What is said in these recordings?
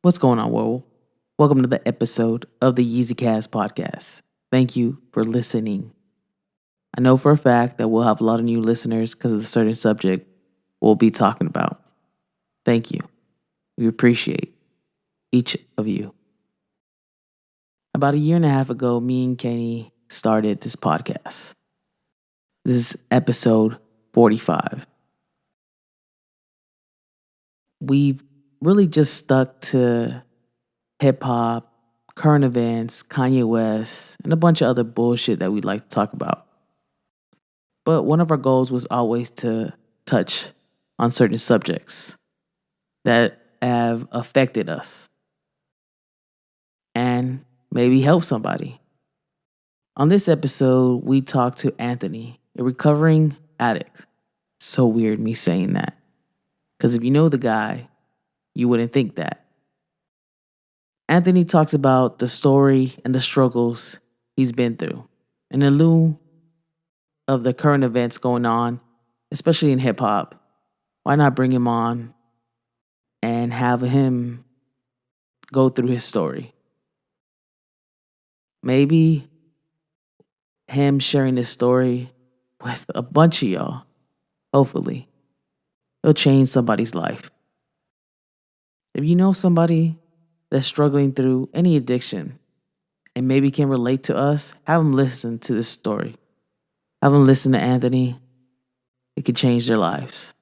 What's going on, world? Welcome to the episode of the YeezyCast podcast. Thank you for listening. I know for a fact that we'll have a lot of new listeners because of the certain subject we'll be talking about. Thank you. We appreciate each of you. About a year and a half ago, me and Kenny started this podcast. This is episode 45. We've really just stuck to hip hop, current events, Kanye West, and a bunch of other bullshit that we'd like to talk about. But one of our goals was always to touch on certain subjects that have affected us and maybe help somebody. On this episode, we talked to Anthony, a recovering addict. So weird me saying that. Because if you know the guy, you wouldn't think that. Anthony talks about the story and the struggles he's been through. And in lieu of the current events going on, especially in hip hop, why not bring him on and have him go through his story? Maybe him sharing his story with a bunch of y'all, hopefully, it'll change somebody's life. If you know somebody that's struggling through any addiction and maybe can relate to us, have them listen to this story. Have them listen to Anthony. It could change their lives.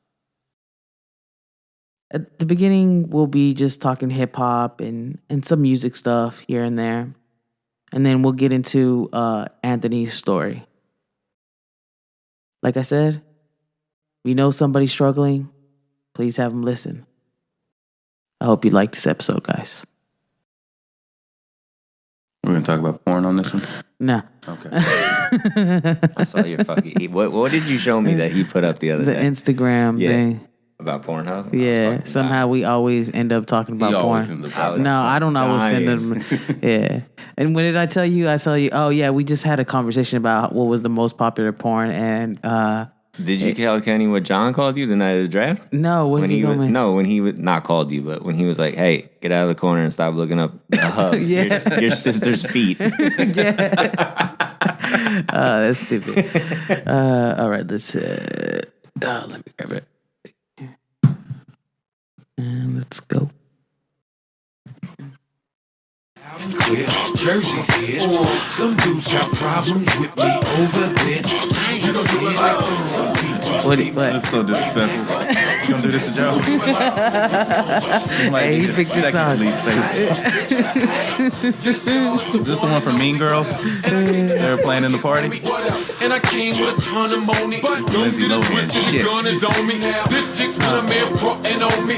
At the beginning, we'll be just talking hip hop and some music stuff here and there. And then we'll get into Anthony's story. Like I said, if you know somebody struggling, please have them listen. I hope you like this episode, guys. We're going to talk about porn on this one? Nah. Okay. I saw your fucking... What did you show me that he put up the other The day? Instagram thing. About Pornhub? Yeah. Somehow we always end up talking about porn. No, I don't always send them. Yeah. And when did I tell you? I saw you. Oh, yeah. We just had a conversation about what was the most popular porn. And did you tell Kenny what John called you the night of the draft? No, what did he call me? No, when he was not called you, but when he was like, "Hey, get out of the corner and stop looking up the hub. Yeah. your sister's feet." Yeah. That's stupid. All right, let's. Let me grab it. And let's go. Clear Jersey's here. Some dudes got problems with me over there. You don't do it like some people. What? That's so disrespectful. You gonna do this to Joe? Hey, he picked this song. Is this the one from Mean Girls? They were playing in the party? And I came with a ton of money. Lindsay Lohan shit. This chick's when a man frontin' on me.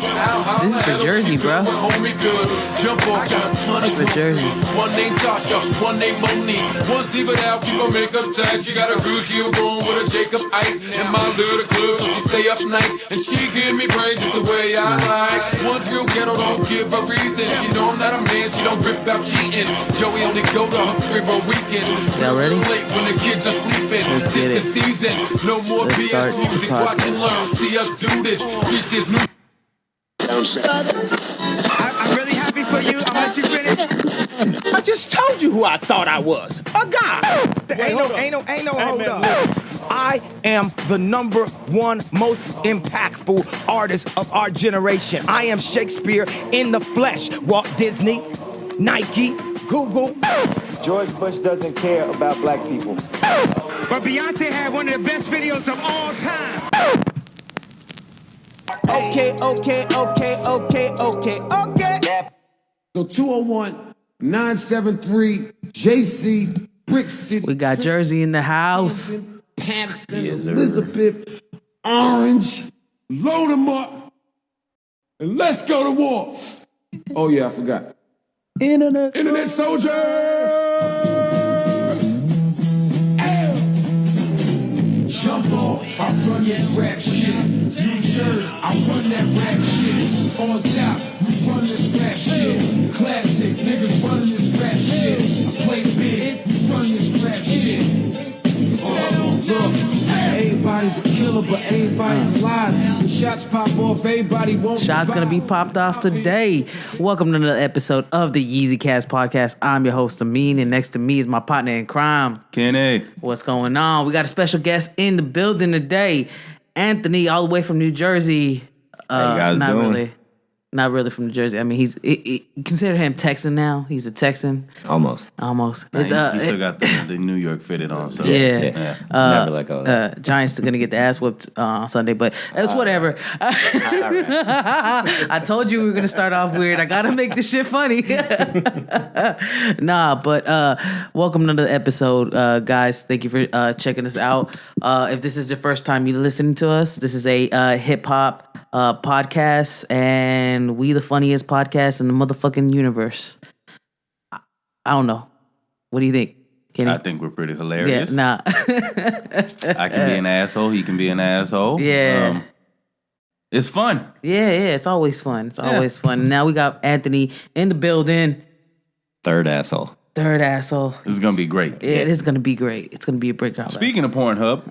This is for Jersey, bro. Jump off, got a ton of For Jersey. One named Tasha, one named Monique. One's deep it out, keep her makeup tight. She got a good heel going with a Jacob Ice. In my little club, so she stay up night. And she give me praise just the way I like. One's real ghetto, don't give a reason. She know I'm not a man, she don't rip out cheating. Joey only go to her crib on weekends. Y'all ready? Late when the kids are sleeping. Let's get it. It's the season, no more Let's start BS the music. Watch and podcast. learn, see us do this. Reach this new. I'm really happy for you. I'm gonna let you finish. I just told you who I thought I was. A guy. Ain't no hold up. I am the number one most impactful artist of our generation. I am Shakespeare in the flesh. Walt Disney, Nike, Google. George Bush doesn't care about black people. But Beyonce had one of the best videos of all time. Okay. So 201-973 JC Brick City. We got Jersey in the house. Paxton, Elizabeth, Orange, load them up, and let's go to war. Oh yeah, I forgot. Internet soldiers. Jump off, I run this rap shit. New Jersey, I run that rap shit. On top, we run this rap shit. Classics, niggas running this rap shit. I play big, we run this rap shit. Look, everybody's a killer, but everybody's alive. shots pop off, everybody won't Shots gonna be survive. popped off today. Welcome to another episode of the Yeezy Cast podcast. I'm your host Amin, and next to me is my partner in crime. Kenny. What's going on? We got a special guest in the building today, Anthony, all the way from New Jersey. How you guys doing? Not really from New Jersey. I mean, consider him Texan now. He's a Texan. Almost. He still got the New York fitted on. So Yeah. Never let go of that. Giants are gonna get the ass whooped on Sunday, but it's whatever. I told you we were gonna start off weird. I gotta make this shit funny. Welcome to the episode, guys. Thank you for checking us out. If this is the first time you're listening to us, this is a hip hop podcast, and we the funniest podcast in the motherfucking universe. I don't know. What do you think, Kenny? I think we're pretty hilarious. Yeah, nah. I can be an asshole. He can be an asshole. Yeah. It's fun. Yeah, it's always fun. It's always fun. Now we got Anthony in the building. Third asshole. Third asshole. This is gonna be great. It is going to be great. It's going to be a breakout. Speaking of Pornhub,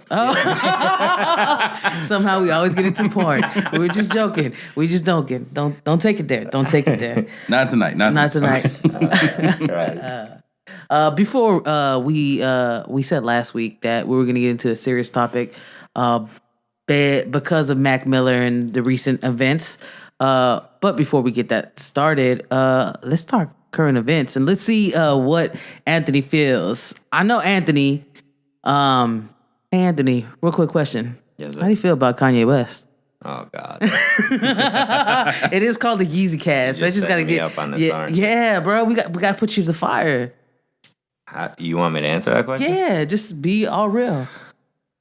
Somehow we always get into porn. We're just joking. We just joking. Don't take it there. Don't take it there. not tonight. Not tonight. Right. Before we said last week that we were going to get into a serious topic because of Mac Miller and the recent events. But before we get that started, let's talk current events and let's see what Anthony feels. I know Anthony. Hey Anthony, real quick question. Yes, sir. How do you feel about Kanye West? Oh, God. It is called the Yeezy Cast. So I just just set gotta me get up on this, aren't you? yeah, bro. We got to put you to the fire. You want me to answer that question? Yeah, just be all real.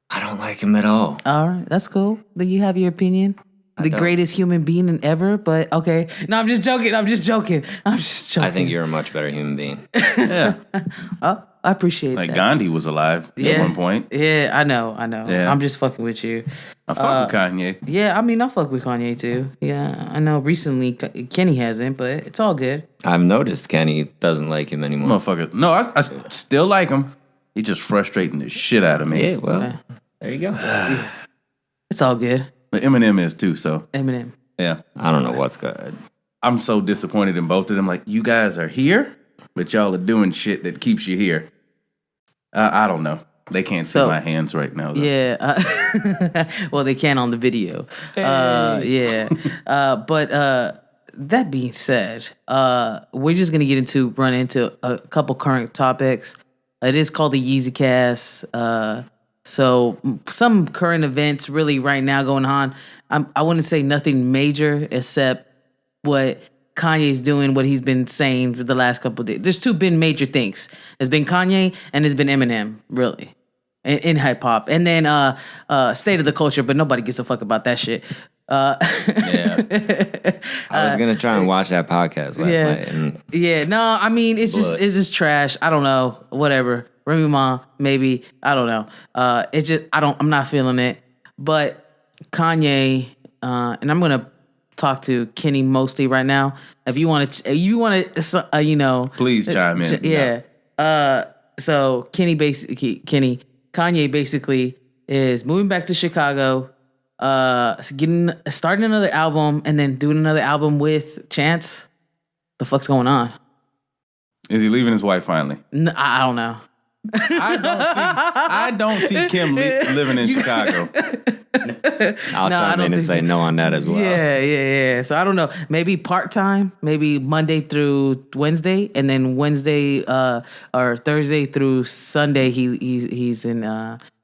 I don't like him at all. All right, that's cool. Then you have your opinion. The don't. greatest human being in ever, but okay. No, I'm just joking. I'm just joking. I think you're a much better human being. yeah, I appreciate like that. Gandhi was alive at one point. Yeah, I know. Yeah. I'm just fucking with you. I fuck with Kanye. Yeah, I mean, I fuck with Kanye too. Yeah, I know recently Kenny hasn't, but it's all good. I've noticed Kenny doesn't like him anymore. Motherfucker. No, I still like him. He just frustrating the shit out of me. Yeah, well, there you go. It's all good. But Eminem is too, so Eminem. yeah. I don't know what's good. I'm so disappointed in both of them. Like, you guys are here, but y'all are doing shit that keeps you here. I don't know. They can't see So- my hands right now, though. Yeah. Well, they can on the video. Yeah. But that being said, we're just gonna run into a couple current topics. It is called the Yeezy Cast. So some current events really right now going on. I wouldn't say nothing major except what Kanye's doing, what he's been saying for the last couple of days. There's been major things. There's been Kanye and there's been Eminem, really, in hip hop. And then State of the Culture, but nobody gives a fuck about that shit. Yeah. I was going to try and watch that podcast last night. And Yeah, no, I mean it's just trash. I don't know, whatever. Remy Ma, maybe, I don't know. I'm not feeling it. But Kanye, and I'm gonna talk to Kenny mostly right now. If you want to, Please chime in. Yeah. So Kanye basically is moving back to Chicago, starting another album, and then doing another album with Chance. The fuck's going on? Is he leaving his wife finally? I don't know. I don't see Kim living in Chicago. I'll chime in and say no on that as well. Yeah. So I don't know. Maybe part-time, maybe Monday through Wednesday, and then Wednesday or Thursday through Sunday he's in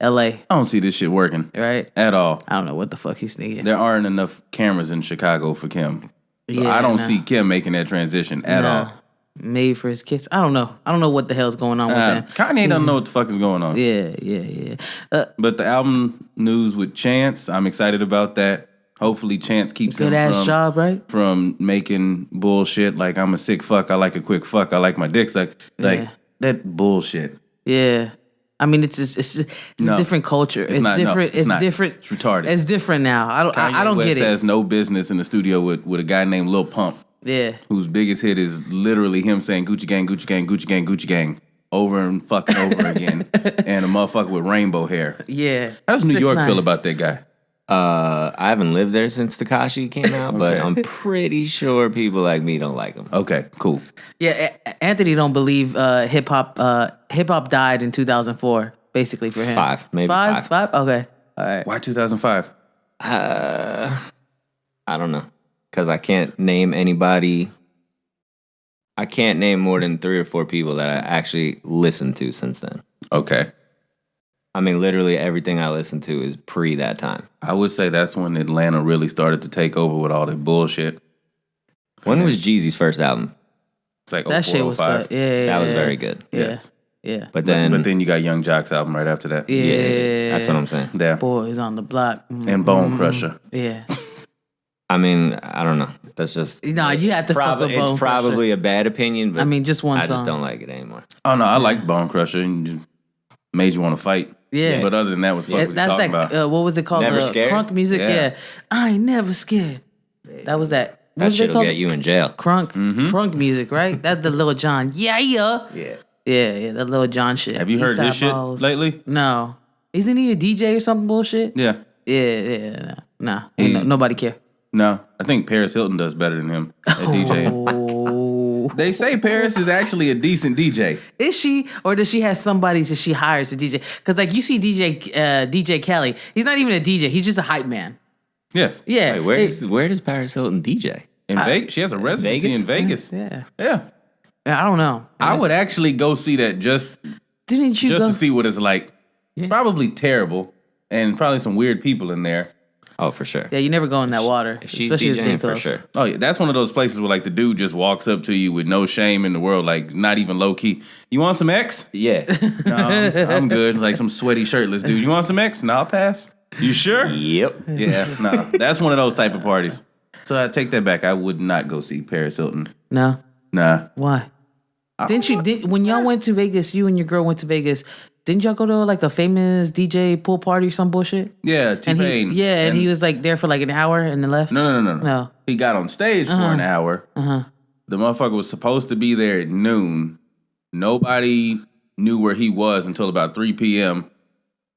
LA. I don't see this shit working Right? at all. I don't know what the fuck he's thinking. There aren't enough cameras in Chicago for Kim. So Yeah, I don't no. see Kim making that transition at all. Maybe for his kids. I don't know. I don't know what the hell's going on with him. Kanye doesn't know what the fuck is going on. Yeah. But the album news with Chance, I'm excited about that. Hopefully Chance keeps Good him ass job, right? from making bullshit like I'm a sick fuck, I like a quick fuck, I like my dick sucked. Like Yeah. that bullshit. Yeah. I mean, it's a different culture. It's not. No, different. it's It's not. different. It's retarded. It's different now. I don't West get it. has no business in the studio with a guy named Lil Pump, Yeah. whose biggest hit is literally him saying Gucci Gang, Gucci Gang, Gucci Gang, Gucci Gang over and fucking over again, and a motherfucker with rainbow hair. Yeah. How does New York 6ix9ine. feel about that guy? I haven't lived there since Tekashi came out, but Okay. I'm pretty sure people like me don't like him. Okay, cool. Yeah, Anthony don't believe hip hop died in 2004, basically for him. Maybe Five? five. Okay. All right. Why 2005? I don't know, because I can't name anybody. I can't name more than 3 or 4 people that I actually listened to since then. Okay. I mean, literally everything I listened to is pre that time. I would say that's when Atlanta really started to take over with all that bullshit. When was Jeezy's first album? It's like That shit was 04, 05. good. Yeah, That was yeah, very good. Yeah. Yes. Yeah. But then, But then you got Young Jock's album right after that. Yeah. that's what I'm saying. Yeah. Boys on the block. And Bone Crusher. Yeah. I mean, I don't know. That's just No, you have to fuck with Bone it's Crusher. probably a bad opinion, but I mean, just one I just song. don't like it anymore. Oh no, I like Bone Crusher and just made you want to fight. Yeah. But other than that, what the fuck was you That's talking that. about? What was it called? Never Scared? Crunk music. Yeah. Yeah. I ain't never scared. That was that. What That was it shit'll called? get you in jail. Crunk. Crunk music, right? That's the Lil Jon. Yeah. Yeah. Yeah. The Lil Jon shit. Have you heard Eastside this shit Balls. lately? No. Isn't he a DJ or something bullshit? Yeah. Yeah. Nah. Ain't He- nobody care. No, I think Paris Hilton does better than him at DJing. Oh. They say Paris is actually a decent DJ. Is she, or does she have somebody that she hires to DJ? Because like you see DJ Kelly, he's not even a DJ. He's just a hype man. Yes. Yeah. Wait, where does Paris Hilton DJ? In Vegas, she has a residency Vegas? in Vegas. Yeah. Yeah. I don't know. I would actually go see that just Didn't you go? to see what it's like. Probably terrible, and probably some weird people in there. Oh, for sure. Yeah, you never go in that water. If she's especially with DJing, dick for gloves. sure. Oh yeah, that's one of those places where like the dude just walks up to you with no shame in the world, like not even low key. You want some X? Yeah. No, I'm good. Like some sweaty shirtless dude. You want some X? No, I'll pass. You sure? Yep. Yeah, no. That's one of those type of parties. So I take that back. I would not go see Paris Hilton. No. Nah. Why? Didn't you? When y'all went to Vegas, you and your girl went to Vegas. Didn't y'all go to like a famous DJ pool party or some bullshit? Yeah, And T-Pain. he was like there for like an hour and then left. No. No. He got on stage for an hour. The motherfucker was supposed to be there at noon. Nobody knew where he was until about 3 p.m.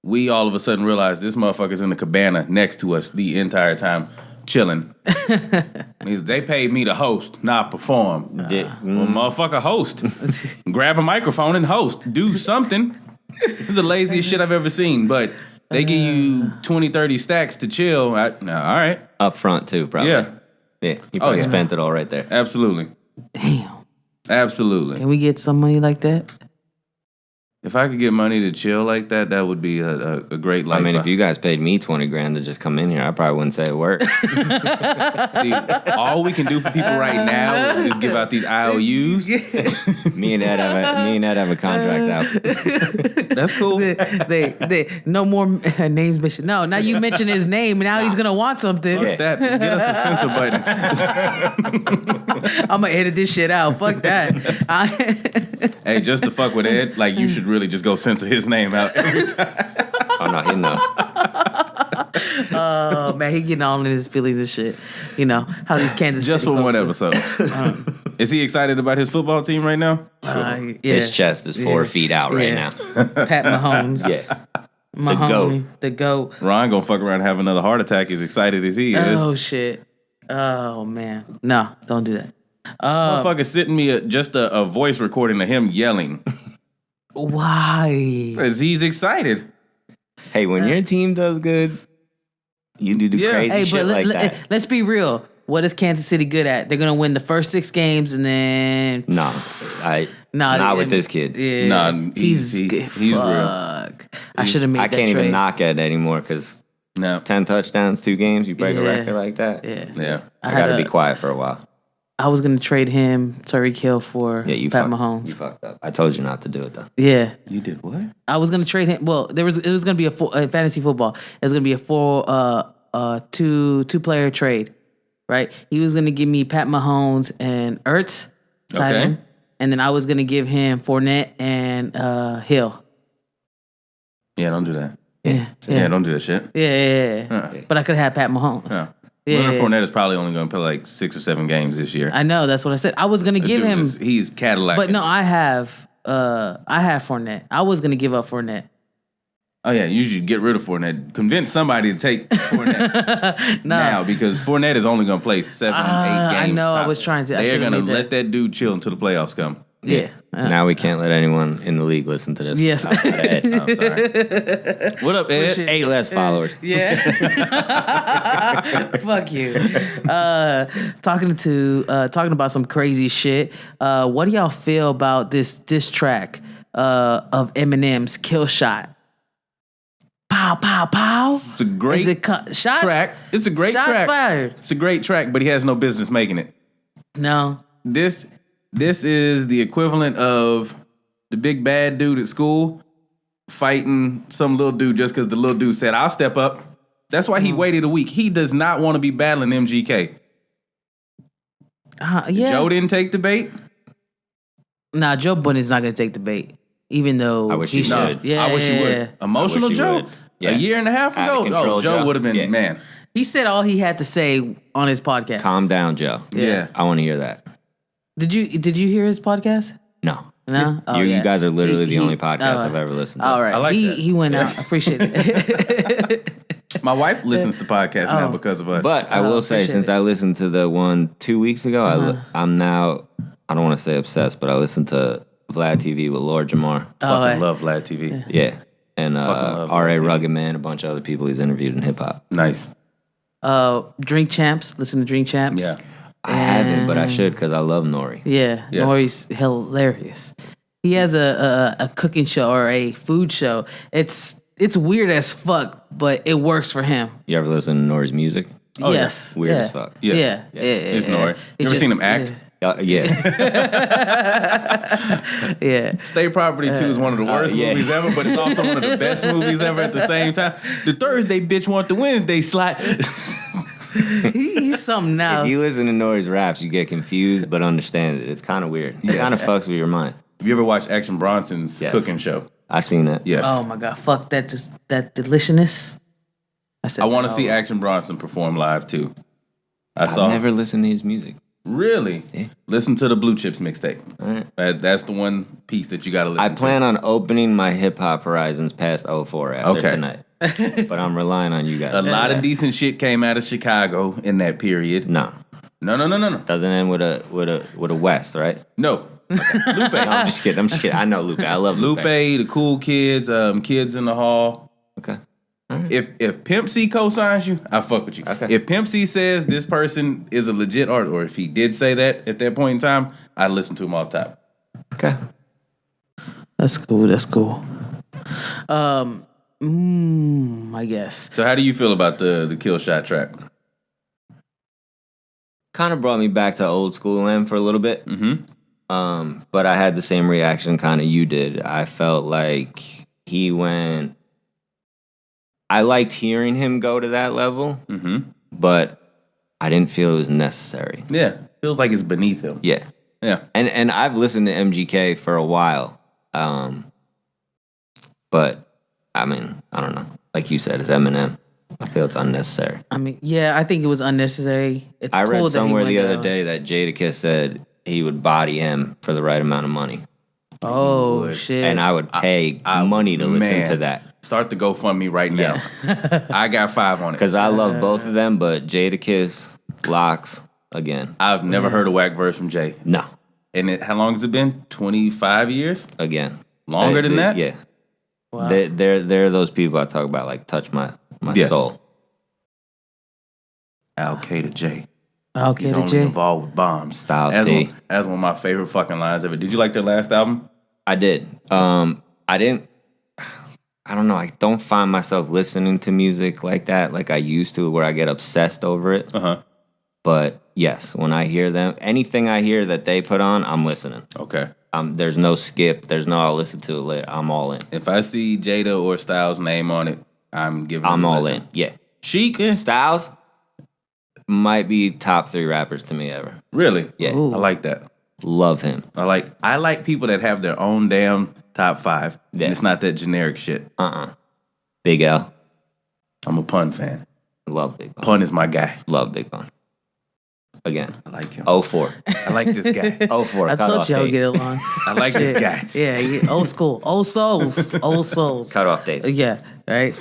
We all of a sudden realized this motherfucker's in the cabana next to us the entire time, chilling. They paid me to host, not perform. Well, motherfucker, host. Grab a microphone and host. Do something. It's the laziest shit I've ever seen, but they give you 20, 30 stacks to chill. All right. Up front, too, probably. Yeah, Yeah. You probably yeah. spent it all right there. absolutely. Damn. Absolutely. Can we get some money like that? If I could get money to chill like that, that would be a great life. I mean, if you guys paid me $20,000 to just come in here, I probably wouldn't say a word. See, all we can do for people right now is give out these IOUs. me and Ed have a contract out. That's cool. They no more names mentioned. No, now you mention his name and now he's gonna want something. Fuck that. Get us a censor button. I'm gonna edit this shit out. Fuck that. Hey, just to fuck with Ed, like you should really just go censor his name out every time. Oh, no, he knows. Oh man, he getting all in his feelings and shit. You know how these Kansas Just City for one folks are. episode. Is he excited about his football team right now? Yeah. His chest is 4 feet out right Yeah. now. Pat Mahomes. Yeah. Mahoney, the GOAT. Ron gonna fuck around and have another heart attack as excited as he is. Oh shit. Oh man. No, don't do that. Motherfucker sitting me just a voice recording of him yelling. Why? Because he's excited. Hey, when your team does good, you do the Yeah. crazy Hey, shit but like that. let's be real. What is Kansas City good at? They're gonna win the first 6 games and then No, not with this kid. Yeah, Nah, he's real. fuck. I should have made I that can't trade. even knock Ed anymore because No. 10 touchdowns, 2 games, you break a Yeah. record like that. Yeah, Yeah. I had gotta a- be quiet for a while. I was gonna trade him, Tyreek Hill, for Yeah, you Pat fucked, Mahomes. You fucked up. I told you not to do it though. Yeah, You did what? I was gonna trade him. Well, it was gonna be a fantasy football. It was gonna be a two player trade, right? He was gonna give me Pat Mahomes and Ertz, tight Okay. end, and then I was gonna give him Fournette and Hill. Yeah, don't do that. Yeah, Yeah, don't do that shit. yeah. Huh. But I could have had Pat Mahomes. No. Yeah. Leonard Fournette is probably only going to play like 6 or 7 games this year. I know that's what I said. I was gonna This give dude him, he's Cadillac. but no, I have Fournette. I was gonna give up Fournette. Oh yeah, you should get rid of Fournette. Convince somebody to take Fournette now because Fournette is only going to play 7, 8 games. I know. Tops. I was trying to. They're going to let that dude chill until the playoffs come. Yeah. Now we can't let anyone in the league listen to this. Yes. Ed. I'm sorry. What up, Ed? 8 less followers. Yeah. Fuck you. Talking about some crazy shit. What do y'all feel about this diss track of Eminem's Kill Shot? Pow, pow, pow. It's a great Is it shots? track. It's a great Shots track. fired. It's a great track, but he has no business making it. No. This is the equivalent of the big bad dude at school fighting some little dude just because the little dude said, I'll step up. That's why he waited a week. He does not want to be battling MGK. Yeah. Joe didn't take the bait. Nah, Joe Budden's not going to take the bait. Even though I wish he should. would. Yeah, I wish he would. yeah. Emotional I wish he Joe? would. Yeah. A year and a half Out of ago? control, Joe Joe. would have been, Yeah. man. He said all he had to say on his podcast. Calm down, Joe. Yeah. I want to hear that. Did you hear his podcast? No. No? Oh, You yeah. guys are literally the He- only podcast oh, I've ever listened to. All right. I like that. He went out. I appreciate it. My wife listens to podcasts now Oh. because of us. But I will say, appreciate since it. I listened to the one 2 weeks ago, I'm now, I don't want to say obsessed, but I listened to Vlad TV with Lord Jamar. fucking hey. love Vlad TV. Yeah. And love R.A. Vlad TV. Rugged Man, a bunch of other people he's interviewed in hip hop. Nice. Drink Champs. Listen to Drink Champs. Yeah. I haven't, but I should because I love Nori. Yeah. Yes. Nori's hilarious. He has a cooking show or a food show. It's weird as fuck, but it works for him. You ever listen to Nori's music? Oh, yeah. Yes. Weird yeah. as fuck. Yes. Yeah. It's Nori. You ever seen him act? Yeah. Yeah. State Property 2 is one of the worst yeah. movies ever, but it's also one of the best movies ever at the same time. The Thursday bitch want the Wednesday slot. He's something else. If you listen to Nori's raps, you get confused but understand it. It's kind of weird. It kind of fucks with your mind. Have you ever watched Action Bronson's cooking show? I've seen that. Yes. Oh my god, fuck that deliciousness. I want to see Action Bronson perform live too. I've never listened to his music. Really? Yeah. Listen to the Blue Chips mixtape. All right. That's the one piece that you got to listen I to. plan on opening my hip hop horizons past 04 after Okay. tonight. But I'm relying on you guys. A lot of decent shit came out of Chicago in that period. No. No. Doesn't end with a West, right? No. Lupe. No, I'm just kidding. I know Lupe. I love Lupe. Lupe, the Cool Kids, Kids in the Hall. Okay. If Pimp C co-signs you, I fuck with you. Okay. If Pimp C says this person is a legit artist, or if he did say that at that point in time, I'd listen to him all the time. Okay. That's cool. That's cool. I guess. So how do you feel about the Kill Shot track? Kind of brought me back to old school M for a little bit. Mm-hmm. But I had the same reaction kind of you did. I felt like he went... I liked hearing him go to that level, but I didn't feel it was necessary. Yeah. Feels like it's beneath him. Yeah. Yeah. And I've listened to MGK for a while. But, I mean, I don't know. Like you said, it's Eminem. I feel it's unnecessary. I mean, yeah, I think it was unnecessary. It's I cool read that somewhere he the went other down. day that Jadakiss said he would body M for the right amount of money. Oh shit! And I would pay money to listen man. to that. Start the GoFundMe right now. I got 5 on it. Because I love both of them, but Jadakiss, Locks, again. I've never heard a whack verse from Jay. No. And how long has it been? 25 years? Again. Longer than that? Yeah. Wow. They're those people I talk about, like, touch my Yes. soul. Al-Qaeda Jay. Okay, He's the only J. involved with bombs. Styles That's P. that's one of my favorite fucking lines ever. Did you like their last album? I did. I didn't. I don't know. I don't find myself listening to music like that, like I used to, where I get obsessed over it. Uh-huh. But yes, when I hear them, anything I hear that they put on, I'm listening. Okay. There's no skip. There's no I'll listen to it later. I'm all in. If I see Jada or Styles' name on it, I'm giving I'm it a all listen. in. Yeah. Chic? Styles might be top 3 rappers to me ever. Really? Yeah. Ooh. I like that. Love him. I like people that have their own damn top 5. Yeah. And it's not that generic shit. Big L. I'm a Pun fan. Love Big Pun. Pun is my guy. Love Big Pun. again. I like him. 04. I like this guy. 04. I told you I would get along. I like this guy. Yeah, old school, old souls, old souls. Cutoff date. Yeah, right.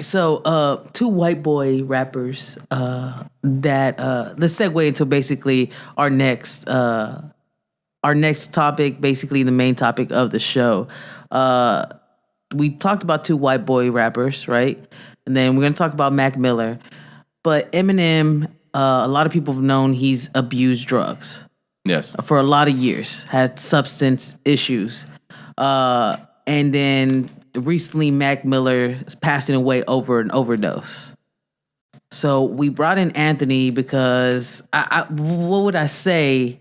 So, two white boy rappers that let's segue into basically our next topic, basically the main topic of the show. We talked about two white boy rappers, right? And then we're gonna talk about Mac Miller. But Eminem, a lot of people have known he's abused drugs. Yes. For a lot of years, had substance issues. And then recently Mac Miller is passing away over an overdose. So we brought in Anthony because what would I say?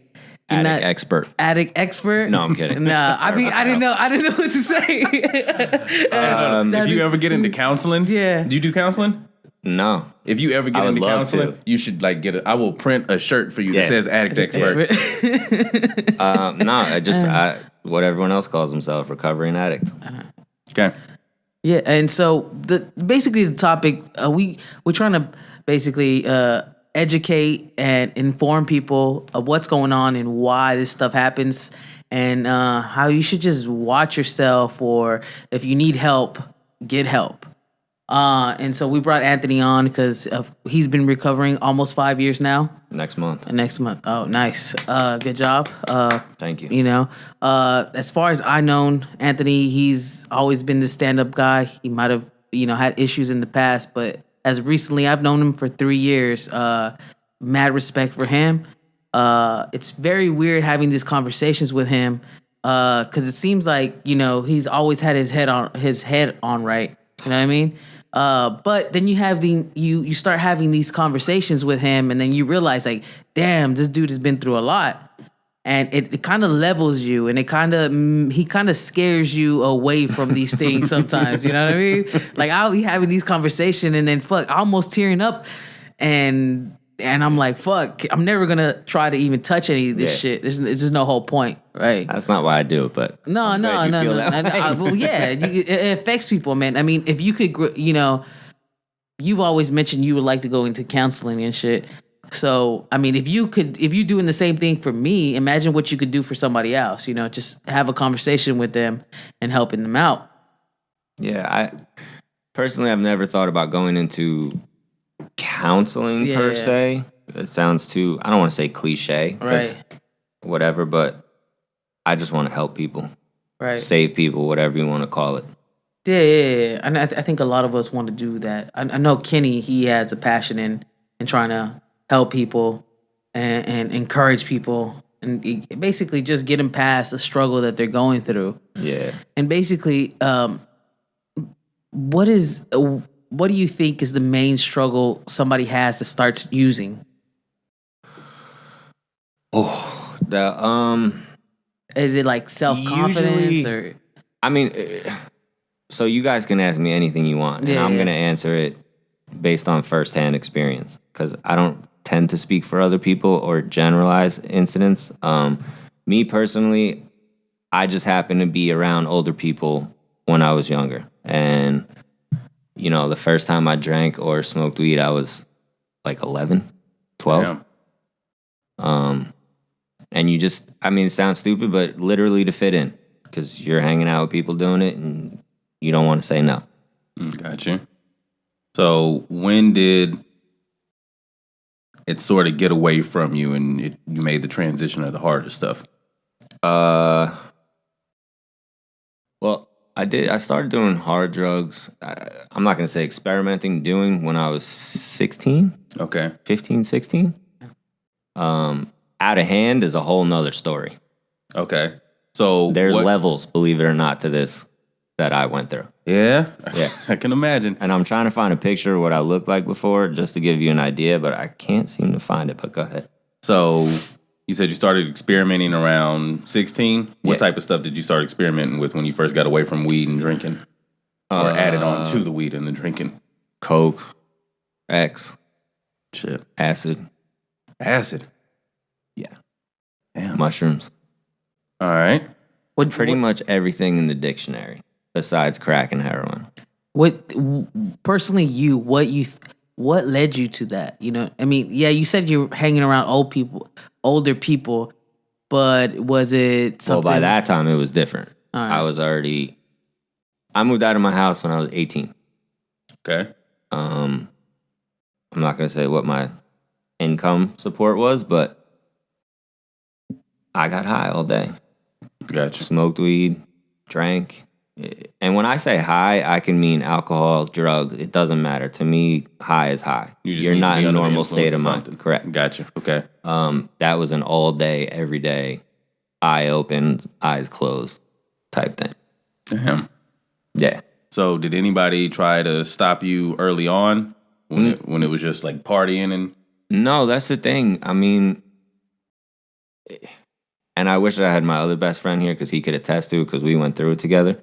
Addict expert. Addict expert? No, I'm kidding. Nah, I didn't know what to say. If you ever get into counseling, Yeah. Do you do counseling? No. If you ever get I would into love counseling, to. you should like get it. I will print a shirt for you that Yeah. says addict expert. No, what everyone else calls themselves, recovering addict. Okay. Yeah, and so basically the topic we're trying to basically educate and inform people of what's going on and why this stuff happens, and how you should just watch yourself, or if you need help, get help. And so we brought Anthony on because he's been recovering almost 5 years now. Next month. Next month. Oh, nice. Good job. Thank you. You know, as far as I known, Anthony, he's always been the stand-up guy. He might have, had issues in the past, but as recently, I've known him for 3 years. Mad respect for him. It's very weird having these conversations with him because it seems like he's always had his head on right. You know what I mean? But then you have you start having these conversations with him, and then you realize like, damn, this dude has been through a lot. And it kind of levels you, and he kind of scares you away from these things sometimes. You know what I mean? Like I'll be having these conversations, and then almost tearing up, and I'm like, fuck, I'm never gonna try to even touch any of this shit. There's just no whole point, right? That's not why I do it, but No. Well, yeah, it affects people, man. I mean, if you could, you've always mentioned you would like to go into counseling and shit. So, I mean, if you're doing the same thing for me, imagine what you could do for somebody else. Just have a conversation with them and helping them out. yeah, I've never thought about going into counseling per se. It sounds too, I don't want to say cliche, Right. whatever, but I just want to help people, Right. save people, whatever you want to call it. Yeah. And I think a lot of us want to do that. I know Kenny, he has a passion in trying to help people and encourage people and basically just get them past the struggle that they're going through. Yeah. And basically, what do you think is the main struggle somebody has to start using? Is it like self-confidence or? I mean, so you guys can ask me anything you want, and I'm going to answer it based on firsthand experience because I don't tend to speak for other people or generalize incidents. Me personally, I just happen to be around older people when I was younger. And, the first time I drank or smoked weed, I was like 11, 12. Yeah. And you just, it sounds stupid, but literally to fit in because you're hanging out with people doing it and you don't want to say no. Gotcha. So when did it sort of get away from you and you made the transition of the harder stuff? Well, I started doing hard drugs. I'm not going to say experimenting, doing when I was 16, Okay. 15, 16. Out of hand is a whole nother story. Okay. So There's levels, believe it or not, to this that I went through. Yeah. Yeah. I can imagine. And I'm trying to find a picture of what I looked like before just to give you an idea, but I can't seem to find it, but go ahead. So you said you started experimenting around 16. What Yeah. type of stuff did you start experimenting with when you first got away from weed and drinking? Or added on to the weed and the drinking? Coke, X, Shit. acid, Acid. yeah, Damn. mushrooms. All right. Pretty much everything in the dictionary besides crack and heroin. What personally what what led you to that? I mean, yeah, you said you're hanging around older people, but was it something? Well, by that time, it was different. All right. I moved out of my house when I was 18. Okay. I'm not going to say what my income support was, but I got high all day. Gotcha. Smoked weed, drank. And when I say high, I can mean alcohol, drugs. It doesn't matter. To me, high is high. You're not in a normal state of mind. Correct. Gotcha. Okay. That was an all day, every day, eye open, eyes closed type thing. Damn. Yeah. So did anybody try to stop you early on when it was just like partying and? No, that's the thing. I mean, and I wish I had my other best friend here because he could attest to it because we went through it together.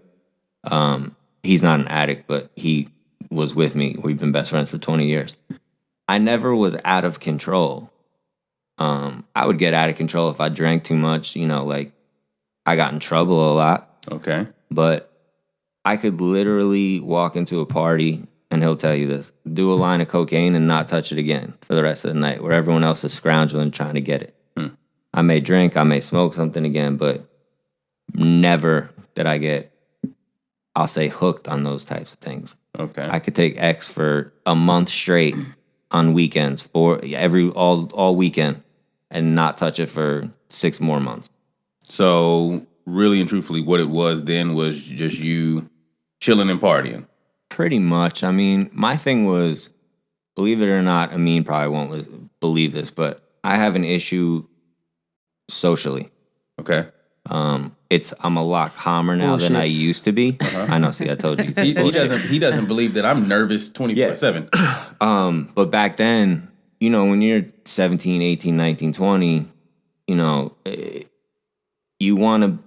He's not an addict, but he was with me. We've been best friends for 20 years. I never was out of control. I would get out of control if I drank too much, like I got in trouble a lot. Okay. But I could literally walk into a party, and he'll tell you this, do a line of cocaine and not touch it again for the rest of the night, where everyone else is scrounging trying to get it. I may drink, I may smoke something again, but never did I get, I'll say, hooked on those types of things. Okay. I could take X for a month straight on weekends for all weekend and not touch it for 6 more months. So really and truthfully, what it was then was just you chilling and partying. Pretty much. I mean, my thing was, believe it or not, Amin probably won't believe this, but I have an issue socially. Okay. I'm a lot calmer now than I used to be. I know. See, I told you. He doesn't believe that I'm nervous 24/7. But back then, when you're 17, 18, 19, 20, you want to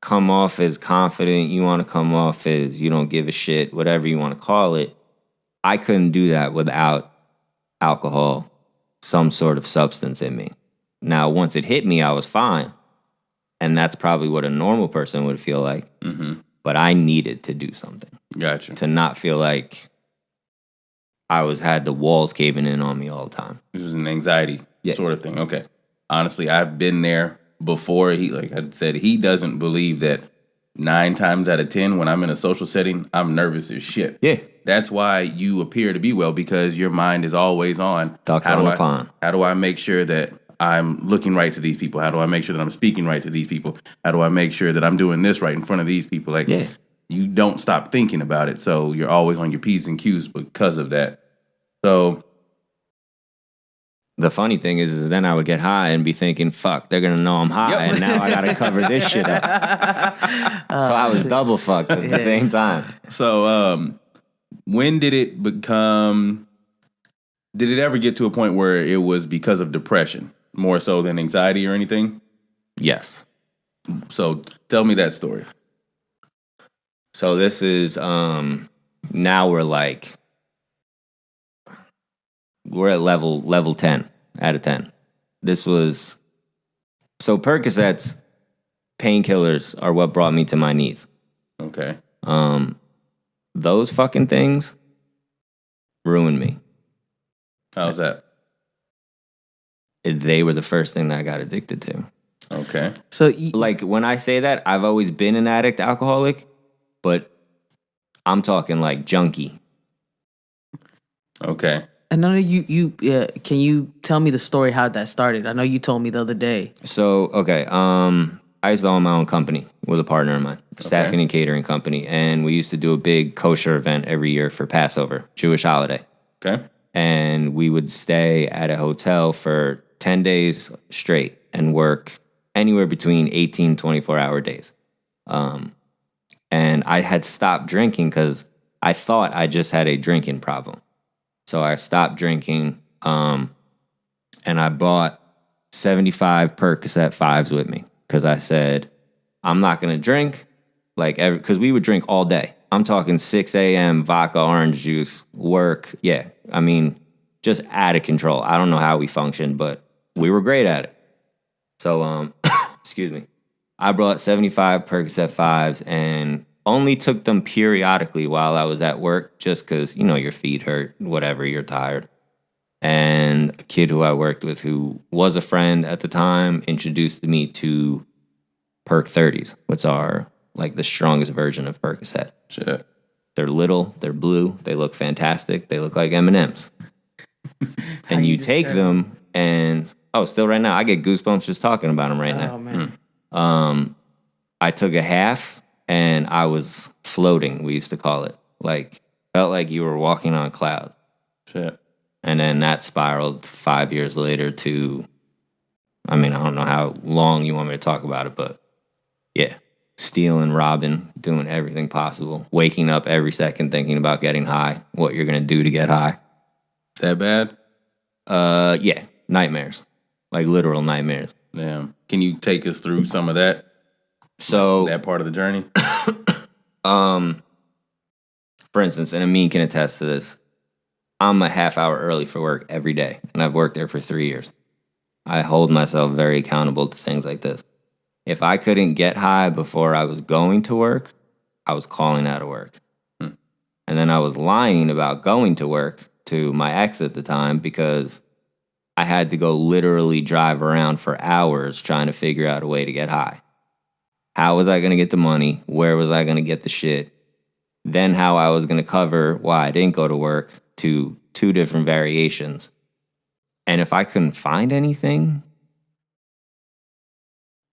come off as confident. You want to come off as you don't give a shit, whatever you want to call it. I couldn't do that without alcohol, some sort of substance in me. Now, once it hit me, I was fine. And that's probably what a normal person would feel like. Mm-hmm. But I needed to do something. Gotcha. To not feel like I had the walls caving in on me all the time. This was an anxiety sort of thing. Okay. Honestly, I've been there before. Like I said, he doesn't believe that 9 times out of 10 when I'm in a social setting, I'm nervous as shit. Yeah. That's why you appear to be well, because your mind is always on. Ducks on the pond. How do I make sure that I'm looking right to these people? How do I make sure that I'm speaking right to these people? How do I make sure that I'm doing this right in front of these people? Like, you don't stop thinking about it. So you're always on your P's and Q's because of that. So the funny thing is then I would get high and be thinking, fuck, they're going to know I'm high. And now I got to cover this shit up. So I was double fucked at the same time. So when did it ever get to a point where it was because of depression? More so than anxiety or anything? Yes. So tell me that story. So this is, now we're at level 10 out of 10. This was, so Percocets, painkillers are what brought me to my knees. Okay. Those fucking things ruined me. How's that? They were the first thing that I got addicted to. Okay. So, when I say that, I've always been an addict, alcoholic, but I'm talking like junkie. Okay. I know you can you tell me the story how that started? I know you told me the other day. So, okay, I used to own my own company with a partner of mine, staffing and catering company, and we used to do a big kosher event every year for Passover, Jewish holiday. Okay. And we would stay at a hotel for 10 days straight and work anywhere between 18, 24-hour days. And I had stopped drinking because I thought I just had a drinking problem. So I stopped drinking, and I bought 75 Percocet 5s with me because I said, I'm not going to drink, because we would drink all day. I'm talking 6 a.m., vodka, orange juice, work. Yeah, I mean, just out of control. I don't know how we functioned, but we were great at it. So, excuse me. I brought 75 Percocet 5s, and Only took them periodically while I was at work, just because, your feet hurt, whatever, you're tired. And a kid who I worked with who was a friend at the time introduced me to Perk 30s, which are like the strongest version of Percocet. Shit. They're little, they're blue, they look fantastic, they look like M&Ms. And you take them and, still right now, I get goosebumps just talking about them right now. Man. I took a half and I was floating, we used to call it. Like, felt like you were walking on clouds. Shit. And then that spiraled 5 years later to, I don't know how long you want me to talk about it, but yeah. Stealing, robbing, doing everything possible. Waking up every second thinking about getting high, what you're going to do to get high. That bad? Yeah, nightmares. Like literal nightmares. Damn. Can you take us through some of that? So that part of the journey? For instance, and Amin can attest to this, I'm a half hour early for work every day, and I've worked there for 3 years. I hold myself very accountable to things like this. If I couldn't get high before I was going to work, I was calling out of work. And then I was lying about going to work to my ex at the time because I had to go literally drive around for hours trying to figure out a way to get high. How was I going to get the money? Where was I going to get the shit? Then how I was going to cover why I didn't go to work to 2 different variations. And if I couldn't find anything,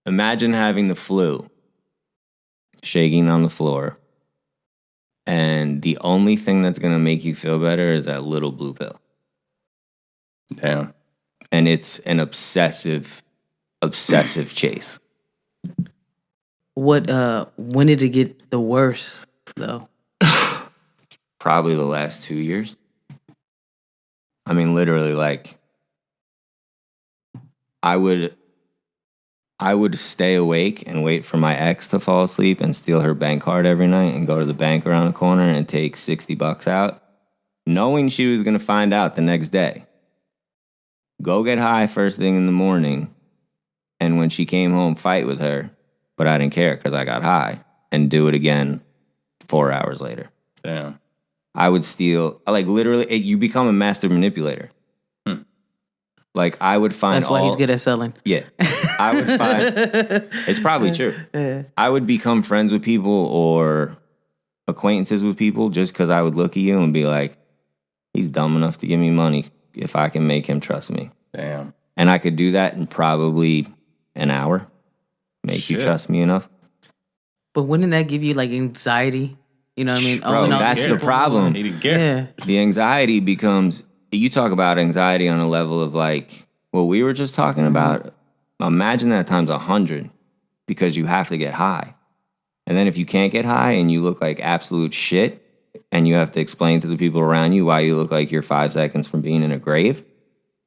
imagine having the flu, shaking on the floor, and the only thing that's going to make you feel better is that little blue pill. Damn. And it's an obsessive chase. When did it get the worst, though? Probably the last 2 years. Literally, like, I would stay awake and wait for my ex to fall asleep and steal her bank card every night and go to the bank around the corner and take $60 out, knowing she was going to find out the next day. Go get high first thing in the morning, and when she came home, fight with her, but I didn't care because I got high, and do it again 4 hours later. Damn. I would steal, like, literally, you become a master manipulator. Like, I would find That's why he's good at selling. Yeah. I would find... It's probably true. I would become friends with people or acquaintances with people just because I would look at you and be like, he's dumb enough to give me money if I can make him trust me. Damn. And I could do that in probably an hour. Make you trust me enough. But wouldn't that give you, like, anxiety? You know what I mean? Bro, that's the problem. He didn't care. Yeah. The anxiety becomes... You talk about anxiety on a level of like what we were just talking about. Imagine that times 100 because you have to get high. And then if you can't get high and you look like absolute shit and you have to explain to the people around you why you look like you're 5 seconds from being in a grave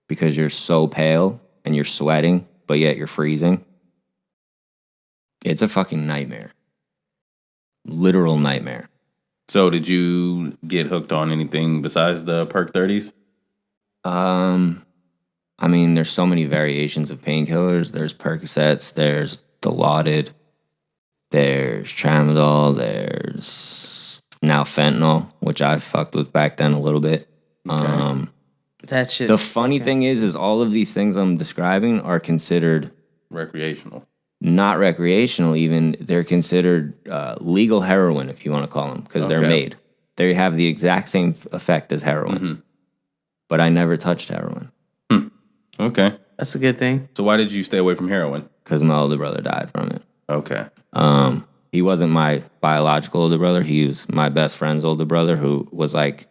because you're so pale and you're sweating, but yet you're freezing. It's a fucking nightmare. Literal nightmare. So did you get hooked on anything besides the Perk 30s? There's so many variations of painkillers. There's Percocets, there's Dilaudid, there's Tramadol, there's now fentanyl, which I fucked with back then a little bit. Okay. That shit. The funny thing is all of these things I'm describing are considered Recreational. not recreational even. They're considered legal heroin, if you want to call them, because they're made. They have the exact same effect as heroin. Mm-hmm. But I never touched heroin. Okay. That's a good thing. So why did you stay away from heroin? Because my older brother died from it. Okay. He wasn't my biological older brother. He was my best friend's older brother, who was like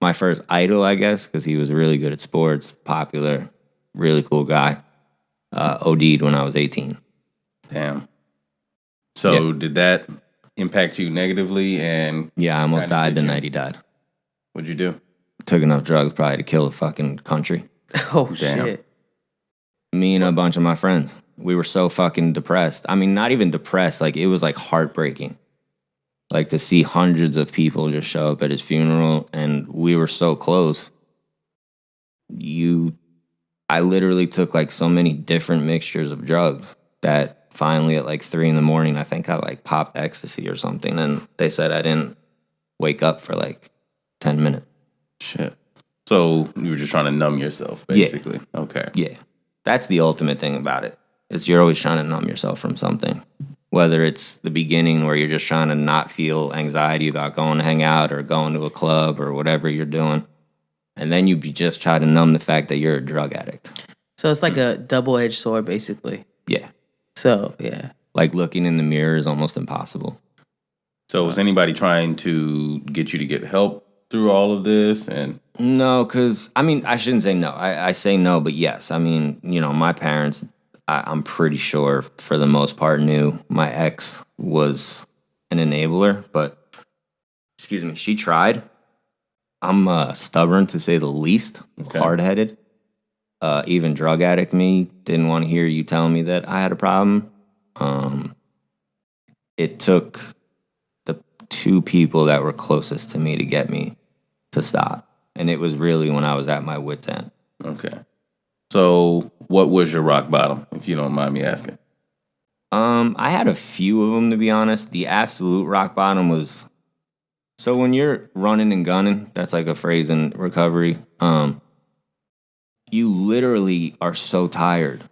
my first idol, I guess, because he was really good at sports, popular, really cool guy. OD'd when I was 18. Damn. So did that impact you negatively? And yeah, I almost died the night he died. What'd you do? Took enough drugs probably to kill a fucking country. Oh, Damn. shit. Me and a bunch of my friends, we were so fucking depressed. Not even depressed. Like, it was like heartbreaking. Like, to see hundreds of people just show up at his funeral, and we were so close. I literally took like so many different mixtures of drugs that finally at like 3 a.m, I think I like popped ecstasy or something, and they said I didn't wake up for like 10 minutes. Shit. So you were just trying to numb yourself, basically. Yeah. Okay. Yeah. That's the ultimate thing about it. Is you're always trying to numb yourself from something. Whether it's the beginning where you're just trying to not feel anxiety about going to hang out or going to a club or whatever you're doing. And then you just try to numb the fact that you're a drug addict. So it's like a double-edged sword, basically. Yeah. So, yeah. Like looking in the mirror is almost impossible. So was anybody trying to get you to get help through all of this? And no, because, I mean, I shouldn't say no. I say no, but yes. I mean, you know, my parents, I'm pretty sure for the most part knew my ex was an enabler, but, excuse me, she tried. I'm stubborn, to say the least, hard-headed. Even drug addict me didn't want to hear you tell me that I had a problem. It took the 2 people that were closest to me to get me to stop. And it was really when I was at my wit's end. Okay. So what was your rock bottom, if you don't mind me asking? I had a few of them, to be honest. The absolute rock bottom was... So when you're running and gunning, that's like a phrase in recovery, you literally are so tired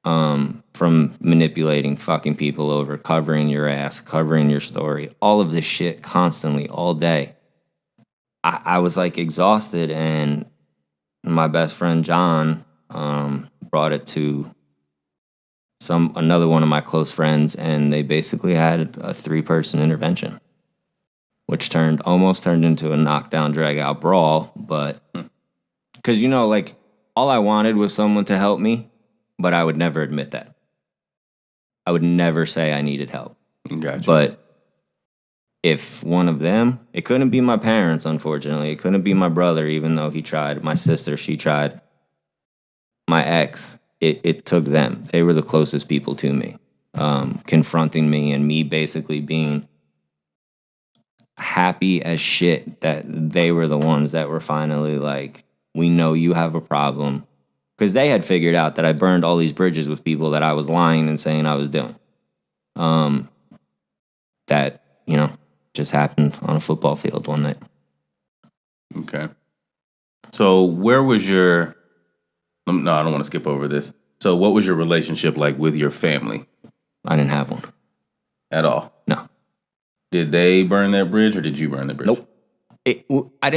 from manipulating fucking people over, covering your ass, covering your story, all of this shit constantly, all day. I was like exhausted, and my best friend John brought it to another one of my close friends, and they basically had a 3-person intervention, which almost turned into a knockdown, drag-out brawl. But because, you know, like, all I wanted was someone to help me, but I would never admit that. I would never say I needed help. Gotcha. But if one of them, it couldn't be my parents, unfortunately. It couldn't be my brother, even though he tried. My sister, she tried. My ex, it took them. They were the closest people to me, confronting me and me basically being happy as shit that they were the ones that were finally like, we know you have a problem. Because they had figured out that I burned all these bridges with people that I was lying and saying I was doing. That, you know, just happened on a football field one night. Okay. So where was your... No, I don't want to skip over this. So what was your relationship like with your family? I didn't have one. At all? No. Did they burn that bridge or did you burn the bridge? Nope. I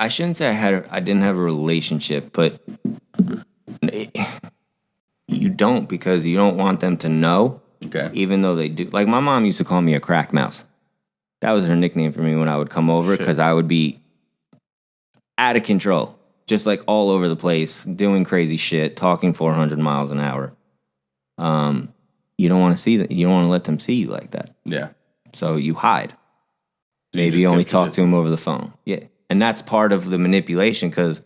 shouldn't say I didn't have a relationship, but you don't, because you don't want them to know. Okay. Even though they do. Like, my mom used to call me a crack mouse. That was her nickname for me when I would come over, because I would be out of control. Just like all over the place, doing crazy shit, talking 400 miles an hour. You don't want to see that. You don't want to let them see you like that. Yeah. So you hide. Maybe you only talk to him over the phone. Yeah. And that's part of the manipulation, because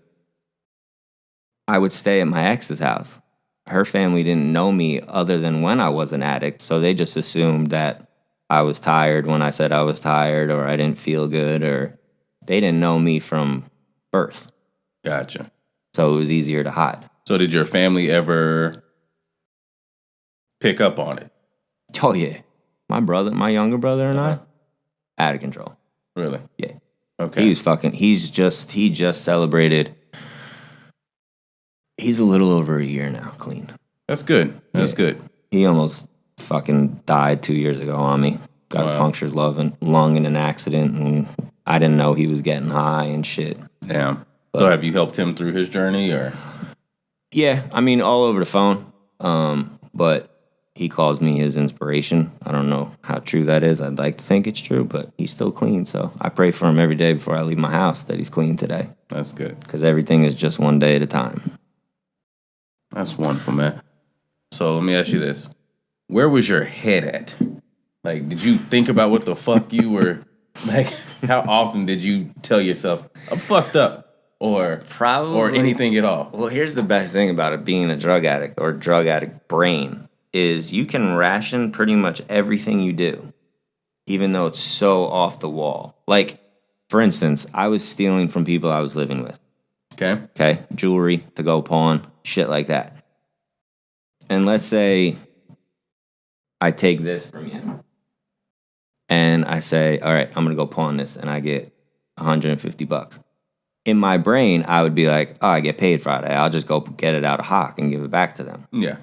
I would stay at my ex's house. Her family didn't know me other than when I was an addict, so they just assumed that I was tired when I said I was tired, or I didn't feel good, or they didn't know me from birth. Gotcha. So it was easier to hide. So did your family ever pick up on it? Oh, yeah. My younger brother and I, out of control. Really? Yeah. Okay. He just celebrated. He's a little over a year now, clean. That's good. That's good. He almost fucking died 2 years ago on me. Got a punctured lung in an accident, and I didn't know he was getting high and shit. Damn. So have you helped him through his journey, or? Yeah, I mean, all over the phone. But he calls me his inspiration. I don't know how true that is. I'd like to think it's true, but he's still clean. So I pray for him every day before I leave my house that he's clean today. That's good. Because everything is just one day at a time. That's wonderful, man. So let me ask you this. Where was your head at? Like, did you think about what the fuck you were, like, how often did you tell yourself, I'm fucked up? Or anything at all? Well, here's the best thing about it being a drug addict or drug addict brain is you can ration pretty much everything you do, even though it's so off the wall. Like, for instance, I was stealing from people I was living with. Okay? Jewelry to go pawn, shit like that. And let's say I take this from you. And I say, all right, I'm going to go pawn this. And I get $150. In my brain, I would be like, oh, I get paid Friday. I'll just go get it out of Hawk and give it back to them. Yeah.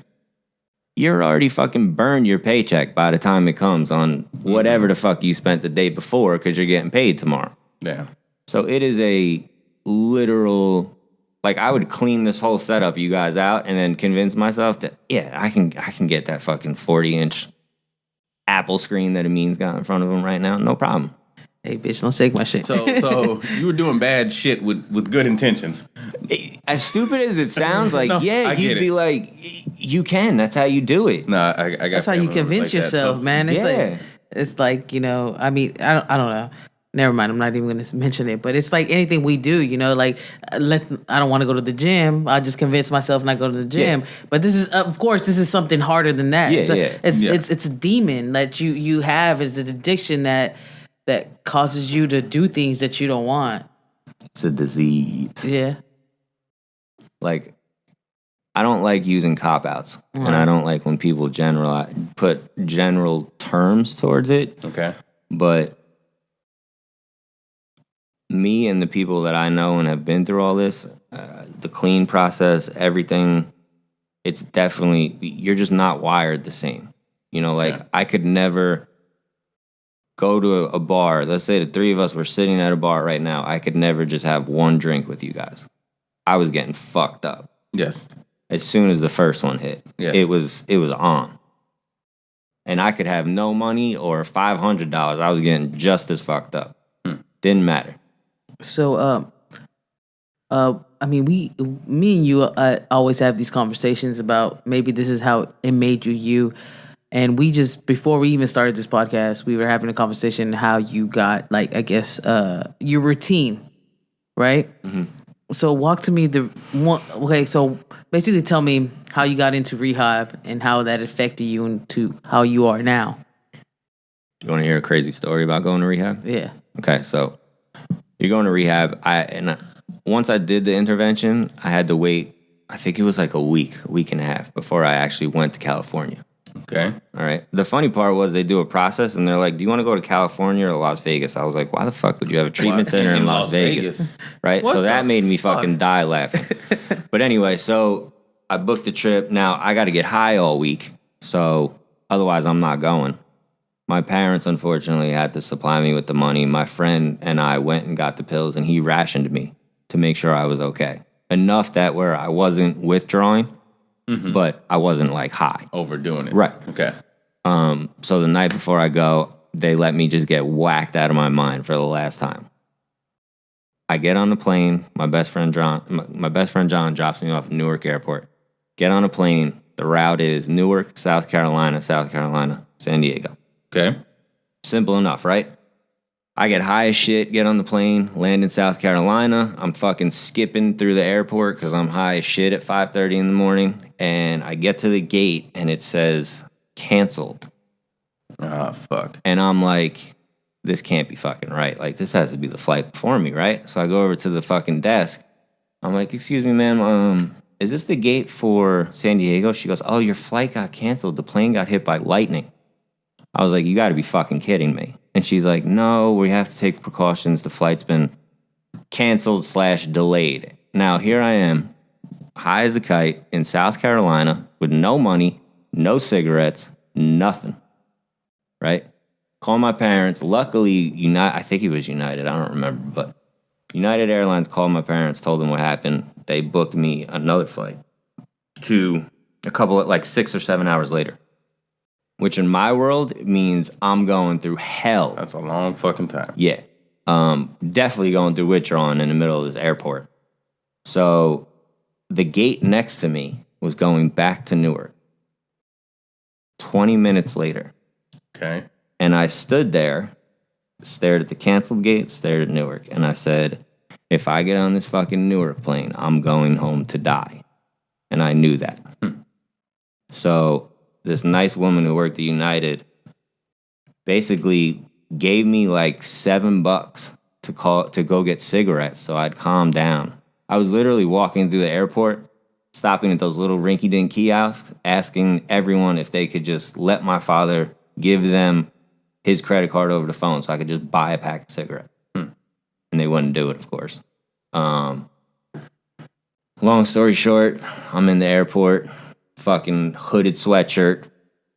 You're already fucking burned your paycheck by the time it comes on whatever the fuck you spent the day before because you're getting paid tomorrow. Yeah. So it is a literal, like I would clean this whole setup, you guys, out and then convince myself that, yeah, I can get that fucking 40-inch Apple screen that Amin's got in front of him right now. No problem. Hey, bitch, don't take my shit. So you were doing bad shit with good intentions. As stupid as it sounds, like, No, yeah, I you'd get be it. like, you can. That's how you do it. No, I got. That's how you family members convince like that, yourself, so- man. It's Yeah. like, it's like, you know, I mean, I don't know. Never mind. I'm not even going to mention it. But it's like anything we do, you know, like I don't want to go to the gym. I just convince myself not to go to the gym. Yeah. But this is, of course, this is something harder than that. Yeah, it's a, yeah. It's, Yeah. it's a demon that you have. It's an addiction that causes you to do things that you don't want. It's a disease. Yeah. Like, I don't like using cop-outs. And I don't like when people put general terms towards it. Okay. But me and the people that I know and have been through all this, the clean process, everything, it's definitely, you're just not wired the same. You know, like, Yeah. I could never go to a bar. Let's say the three of us were sitting at a bar right now. I could never just have one drink with you guys. I was getting fucked up. Yes. As soon as the first one hit, Yes. it was on. And I could have no money or $500. I was getting just as fucked up. Didn't matter. So, I mean, me and you always have these conversations about maybe this is how it made you. And we just, before we even started this podcast, we were having a conversation how you got, like, I guess, your routine, right? Mm-hmm. So walk to me so basically tell me how you got into rehab and how that affected you into how you are now. You want to hear a crazy story about going to rehab? Yeah. Okay, so you're going to rehab. Once I did the intervention, I had to wait, I think it was like a week and a half before I actually went to California. Okay. All right. The funny part was they do a process and they're like, do you want to go to California or Las Vegas? I was like, why the fuck would you have a treatment center in Las Vegas? Right? What So that the made me fuck? fucking die laughing. But anyway, so I booked the trip. Now I got to get high all week. So otherwise I'm not going. My parents, unfortunately, had to supply me with the money. My friend and I went and got the pills and he rationed me to make sure I was okay. Enough that where I wasn't withdrawing, but I wasn't like high. Overdoing it. Right. Okay. So the night before I go, they let me just get whacked out of my mind for the last time. I get on the plane. My best friend John drops me off at Newark Airport. Get on a plane. The route is Newark, South Carolina, San Diego. Okay. Simple enough, right? I get high as shit, get on the plane, land in South Carolina. I'm fucking skipping through the airport because I'm high as shit at 5:30 in the morning. And I get to the gate and it says canceled. Oh, fuck. And I'm like, this can't be fucking right. Like, this has to be the flight before me, right? So I go over to the fucking desk. I'm like, excuse me, ma'am, is this the gate for San Diego? She goes, oh, your flight got canceled. The plane got hit by lightning. I was like, you got to be fucking kidding me. And she's like, no, we have to take precautions. The flight's been canceled / delayed. Now, here I am, high as a kite in South Carolina with no money, no cigarettes, nothing. Right? Call my parents. Luckily, I think it was United. I don't remember. But United Airlines called my parents, told them what happened. They booked me another flight to a couple of, like 6 or 7 hours later. Which in my world means I'm going through hell. That's a long fucking time. Yeah. Definitely going through withdrawing in the middle of this airport. So the gate next to me was going back to Newark. 20 minutes later. Okay. And I stood there, stared at the canceled gate, stared at Newark. And I said, if I get on this fucking Newark plane, I'm going home to die. And I knew that. So this nice woman who worked at United basically gave me like $7 to go get cigarettes so I'd calm down. I was literally walking through the airport, stopping at those little rinky-dink kiosks, asking everyone if they could just let my father give them his credit card over the phone so I could just buy a pack of cigarettes. And they wouldn't do it, of course. Long story short, I'm in the airport, fucking hooded sweatshirt,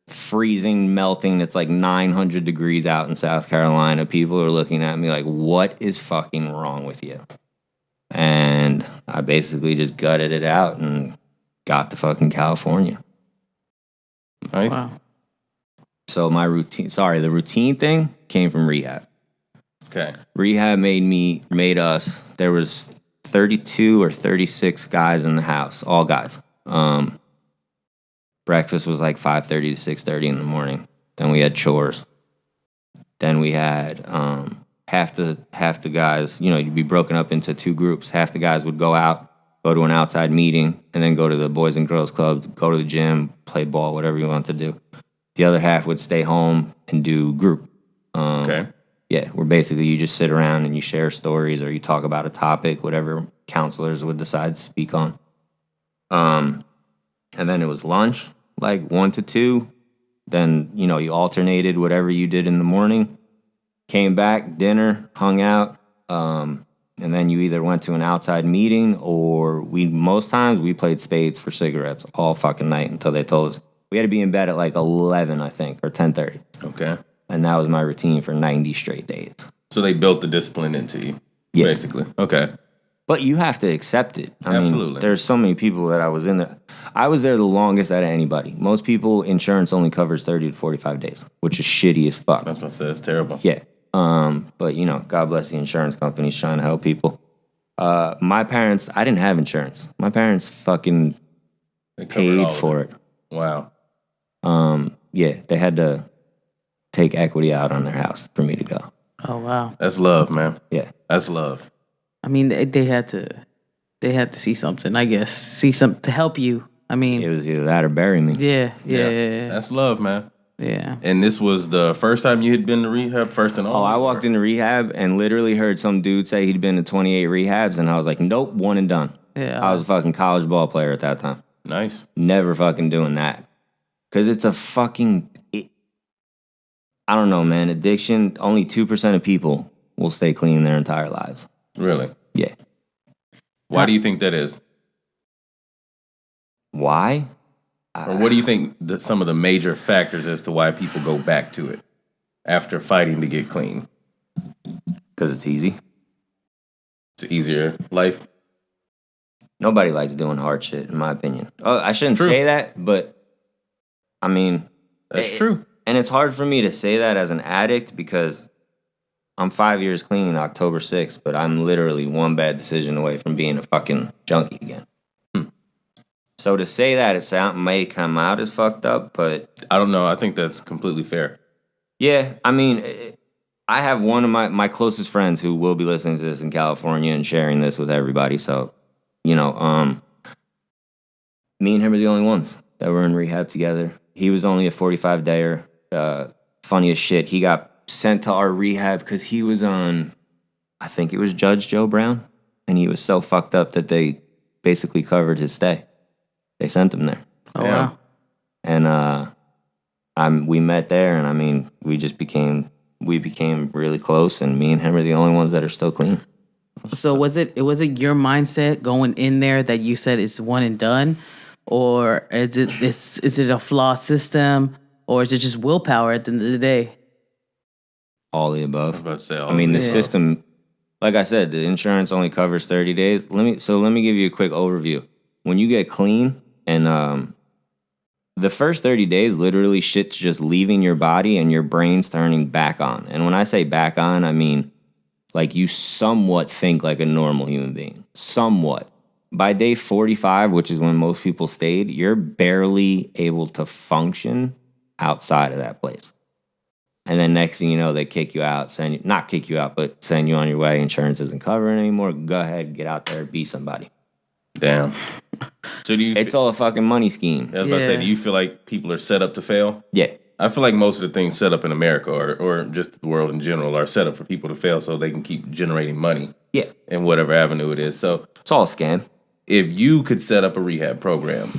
freezing, melting. It's like 900 degrees out in South Carolina. People are looking at me like, what is fucking wrong with you? And I basically just gutted it out and got to fucking California. Nice. Wow. So the routine thing came from rehab. Okay. Rehab made us, there was 32 or 36 guys in the house, all guys. Breakfast was like 5:30 to 6:30 in the morning. Then we had chores. Then we had half the guys, you'd be broken up into two groups. Half the guys would go out, go to an outside meeting, and then go to the Boys and Girls Club, go to the gym, play ball, whatever you want to do. The other half would stay home and do group. Okay. Yeah, where basically you just sit around and you share stories or you talk about a topic, whatever counselors would decide to speak on. And then it was lunch, like 1 to 2. Then, you alternated whatever you did in the morning. Came back, dinner, hung out. And then you either went to an outside meeting or most times we played spades for cigarettes all fucking night until they told us. We had to be in bed at like 11, I think, or 10:30. Okay. And that was my routine for 90 straight days. So they built the discipline into you, basically. Okay. But you have to accept it. I Absolutely. mean, there's so many people that I was in there. I was there the longest out of anybody. Most people, insurance only covers 30 to 45 days, which is shitty as fuck. That's what I said. It's terrible. Yeah. But, God bless the insurance companies trying to help people. My parents, I didn't have insurance. My parents fucking They covered paid all of for it. Wow. Yeah, they had to take equity out on their house for me to go. Oh wow. That's love, man. Yeah. That's love. I mean, they had to see something. I guess see something to help you. I mean, It was either that or bury me. yeah. That's love, man. Yeah. And this was the first time you had been to rehab, first and Oh, only? I walked into rehab and literally heard some dude say he'd been to 28 rehabs, and I was like, nope, one and done. Yeah. I was a fucking college ball player at that time. Nice. Never fucking doing that. Because it's a fucking... I don't know, man. Addiction, only 2% of people will stay clean their entire lives. Really? Yeah. Why do you think that is? Why? Or what do you think some of the major factors as to why people go back to it after fighting to get clean? Because it's easy. It's an easier life. Nobody likes doing hard shit, in my opinion. Oh, I shouldn't True. say that, but I mean... That's true. And it's hard for me to say that as an addict because I'm 5 years clean October 6th, but I'm literally one bad decision away from being a fucking junkie again. So to say that it may come out as fucked up, but... I don't know. I think that's completely fair. Yeah, I mean, I have one of my closest friends who will be listening to this in California and sharing this with everybody. So, me and him are the only ones that were in rehab together. He was only a 45-dayer. Funny as shit, he got sent to our rehab because he was on, I think it was Judge Joe Brown, and he was so fucked up that they basically covered his stay. They sent him there. Oh wow. And we met there, and I mean, we became really close, and me and him are the only ones that are still clean. So was it your mindset going in there that you said it's one and done, or is it a flawed system, or is it just willpower at the end of the day? All the I was above. about to say all I mean, the of it. system, like I said, the insurance only covers 30 days. Let me give you a quick overview. When you get clean, and the first 30 days, literally shit's just leaving your body and your brain's turning back on. And when I say back on, I mean like you somewhat think like a normal human being. Somewhat. By day 45, which is when most people stayed, you're barely able to function outside of that place. And then next thing you know, they kick you out, not kick you out, but send you on your way. Insurance isn't covering anymore. Go ahead, get out there, be somebody. Damn. So do you? It's all a fucking money scheme. I was about to say, Yeah. do you feel like people are set up to fail? Yeah. I feel like most of the things set up in America or just the world in general are set up for people to fail so they can keep generating money Yeah. in whatever avenue it is. So It's all a scam. if you could set up a rehab program,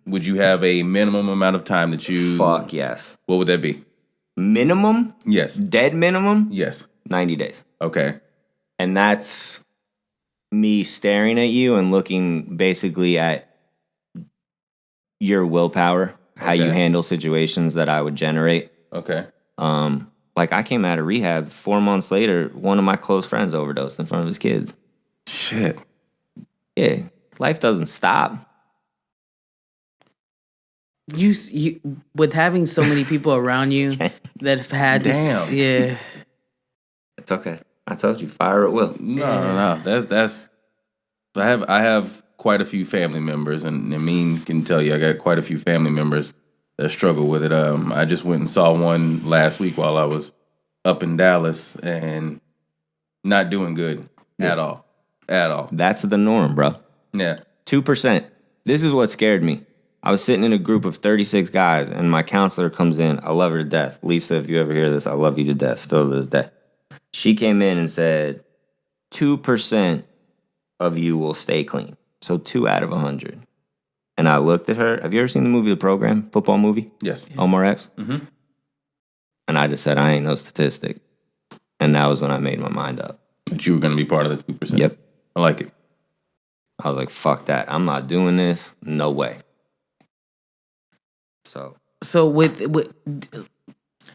would you have a minimum amount of time that you... Fuck yes. What would that be? Minimum? Yes. Dead minimum? Yes. 90 days. Okay. And that's me staring at you and looking basically at your willpower, how you handle situations that I would generate. Okay. Like I came out of rehab 4 months later, one of my close friends overdosed in front of his kids. Shit. Yeah. Life doesn't stop. You with having so many people around you that have had this. Damn. Yeah. It's okay. I told you, fire at will. No. That's. I have quite a few family members, and Amin can tell you, I got quite a few family members that struggle with it. I just went and saw one last week while I was up in Dallas, and not doing good at all. At all. That's the norm, bro. Yeah. 2%. This is what scared me. I was sitting in a group of 36 guys, and my counselor comes in. I love her to death. Lisa, if you ever hear this, I love you to death, still to this day. She came in and said, 2% of you will stay clean. So 2 out of 100. And I looked at her. Have you ever seen the movie The Program? Football movie? Yes. Omar Epps? Mm-hmm. And I just said, I ain't no statistic. And that was when I made my mind up. That you were going to be part of the 2%. Yep. I like it. I was like, fuck that. I'm not doing this. No way. So with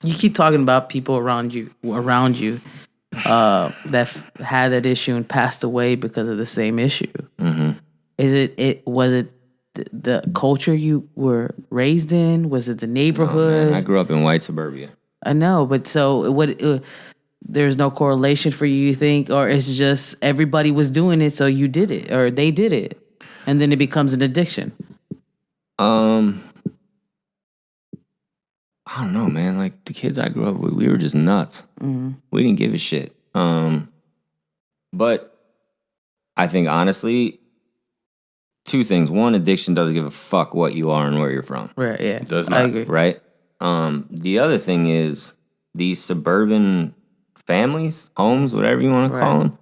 you keep talking about people around you that had that issue and passed away because of the same issue. Mm-hmm. Was it the culture you were raised in? Was it the neighborhood? No, I grew up in white suburbia. I know, but so what? There's no correlation for you think, or it's just everybody was doing it, so you did it, or they did it, and then it becomes an addiction. I don't know, man. Like the kids I grew up with, we were just nuts. Mm-hmm. We didn't give a shit. But I think honestly, 2 things. One, addiction doesn't give a fuck what you are and where you're from. Right? Yeah, It does not. I agree. Right? The other thing is these suburban families, homes, whatever you want to call them,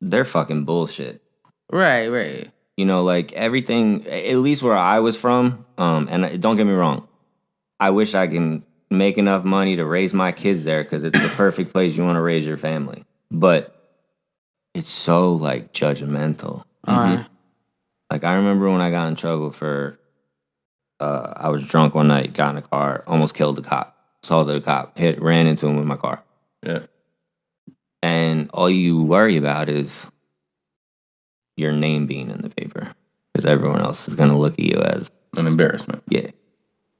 they're fucking bullshit. Right. You know, like everything, at least where I was from, and don't get me wrong, I wish I can make enough money to raise my kids there because it's the perfect place you want to raise your family. But it's so, like, judgmental. Mm-hmm. Like, I remember when I got in trouble for, I was drunk one night, got in a car, almost killed the cop, assaulted a cop, ran into him with my car. Yeah. And all you worry about is your name being in the paper because everyone else is going to look at you as An embarrassment. Yeah.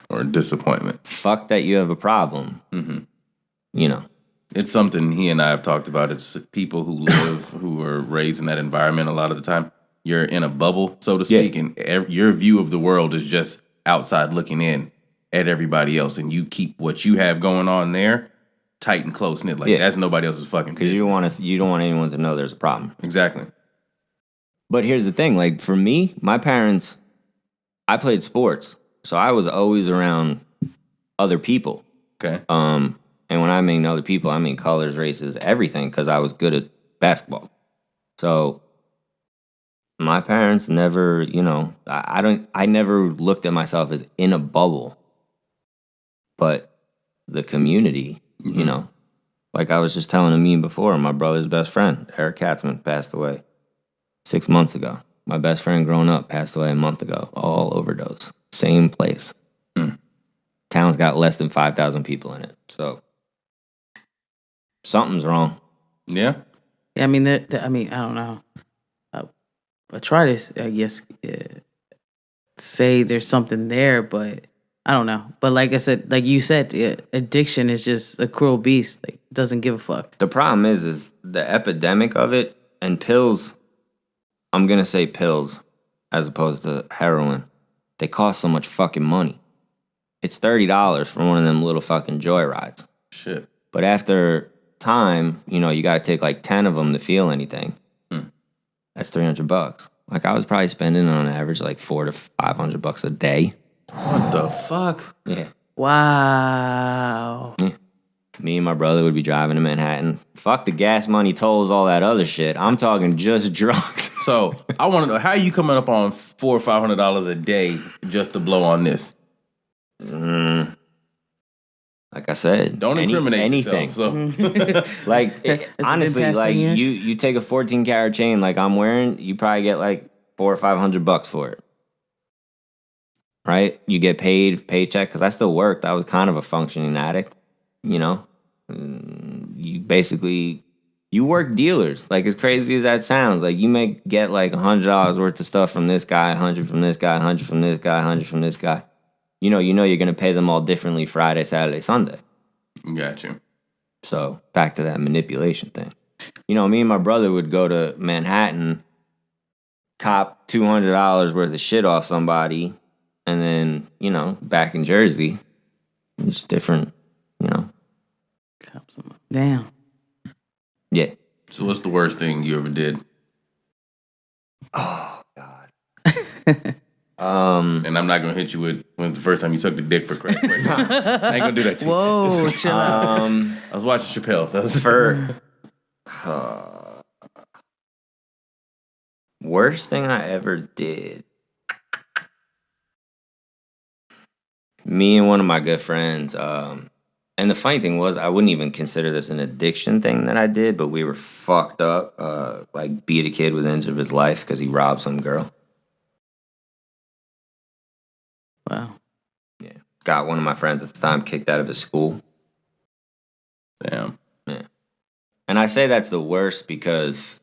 Or disappointment. Fuck that you have a problem. Mm-hmm. You know. It's something he and I have talked about. It's people who who are raised in that environment a lot of the time. You're in a bubble, so to speak, and your view of the world is just outside looking in at everybody else, and you keep what you have going on there tight and close knit. Like that's nobody else's fucking. Because you don't want anyone to know there's a problem. Exactly. But here's the thing: like for me, my parents, I played sports, so I was always around other people. Okay. And when I mean other people, I mean colors, races, everything, because I was good at basketball. So my parents never, you know, I never looked at myself as in a bubble. But the community, you know, like I was just telling Amin before, my brother's best friend, Eric Katzman, passed away 6 months ago. My best friend growing up passed away a month ago, all overdose. Same place. Town's got less than 5,000 people in it. So something's wrong. Yeah. I mean, I don't know. I try to, I guess, say there's something there, but I don't know. But like I said, like you said, addiction is just a cruel beast. Like, doesn't give a fuck. The problem is the epidemic of it and pills. I'm gonna say pills as opposed to heroin. They cost so much fucking money. It's $30 for one of them little fucking joyrides. Shit. But after time, you know, you got to take like 10 of them to feel anything. That's $300. Like I was probably spending on average like $400 to $500 a day. What the fuck? Yeah. Wow. Yeah. Me and my brother would be driving to Manhattan. Fuck the gas money, tolls, all that other shit. I'm talking just drugs. So I want to know, how are you coming up on $400 or $500 a day just to blow on this? Like I said, Don't incriminate anything. yourself. So. Like honestly, like you take a 14 karat chain like I'm wearing, you probably get like $400 or $500 for it. Right? You get paid paycheck because I still worked. I was kind of a functioning addict. You know, you work dealers. Like as crazy as that sounds, like you may get like $100 worth of stuff from this guy, 100 from this guy, 100 from this guy, 100 from this guy. You know you're gonna pay them all differently Friday, Saturday, Sunday. Got you. So back to that manipulation thing. You know, me and my brother would go to Manhattan, cop $200 worth of shit off somebody, and then, you know, back in Jersey, it's different, you know. Damn. Yeah. So what's the worst thing you ever did? Oh, God. And I'm not gonna hit you with when's the first time you sucked a dick for credit. I ain't gonna do that to you. Whoa, chill out. I was watching Chappelle. That was Worst thing I ever did. Me and one of my good friends, and the funny thing was, I wouldn't even consider this an addiction thing that I did, but we were fucked up. Like beat a kid within inch of his life because he robbed some girl. Wow. Yeah. Got one of my friends at the time kicked out of his school. damn. Yeah. And I say that's the worst because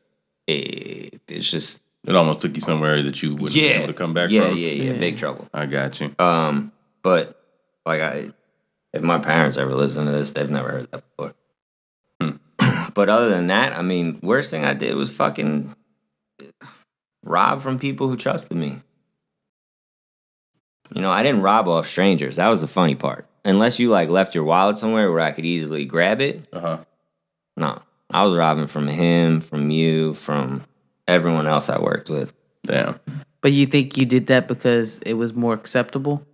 it's just... It almost took you somewhere that you wouldn't be able to come back from. Yeah. Big trouble. I got you. But like if my parents ever listen to this, they've never heard that before. But other than that, I mean, worst thing I did was fucking rob from people who trusted me. You know, I didn't rob off strangers. That was the funny part. Unless you like left your wallet somewhere where I could easily grab it. No, I was robbing from him, from you, from everyone else I worked with. Damn. But you think you did that because it was more acceptable?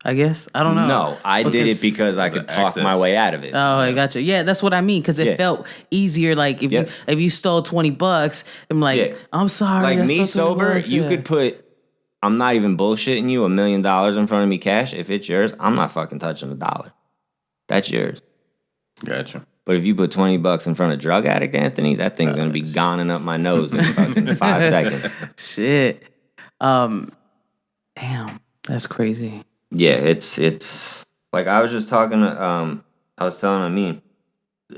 I guess. I don't know. No, I did it because I could talk my way out of it. Oh, I gotcha. Yeah, that's what I mean. Because it felt easier. Like if you stole $20, I'm like, I'm sorry. Like I me stole $20. sober, you could put. I'm not even bullshitting you. $1 million in front of me, cash. If it's yours, I'm not fucking touching $1. That's yours. Gotcha. But if you put $20 in front of drug addict Anthony, that thing's gonna be goning up my nose in fucking 5 seconds. Shit. Damn, that's crazy. Yeah, it's like I was just talking to I was telling Amin,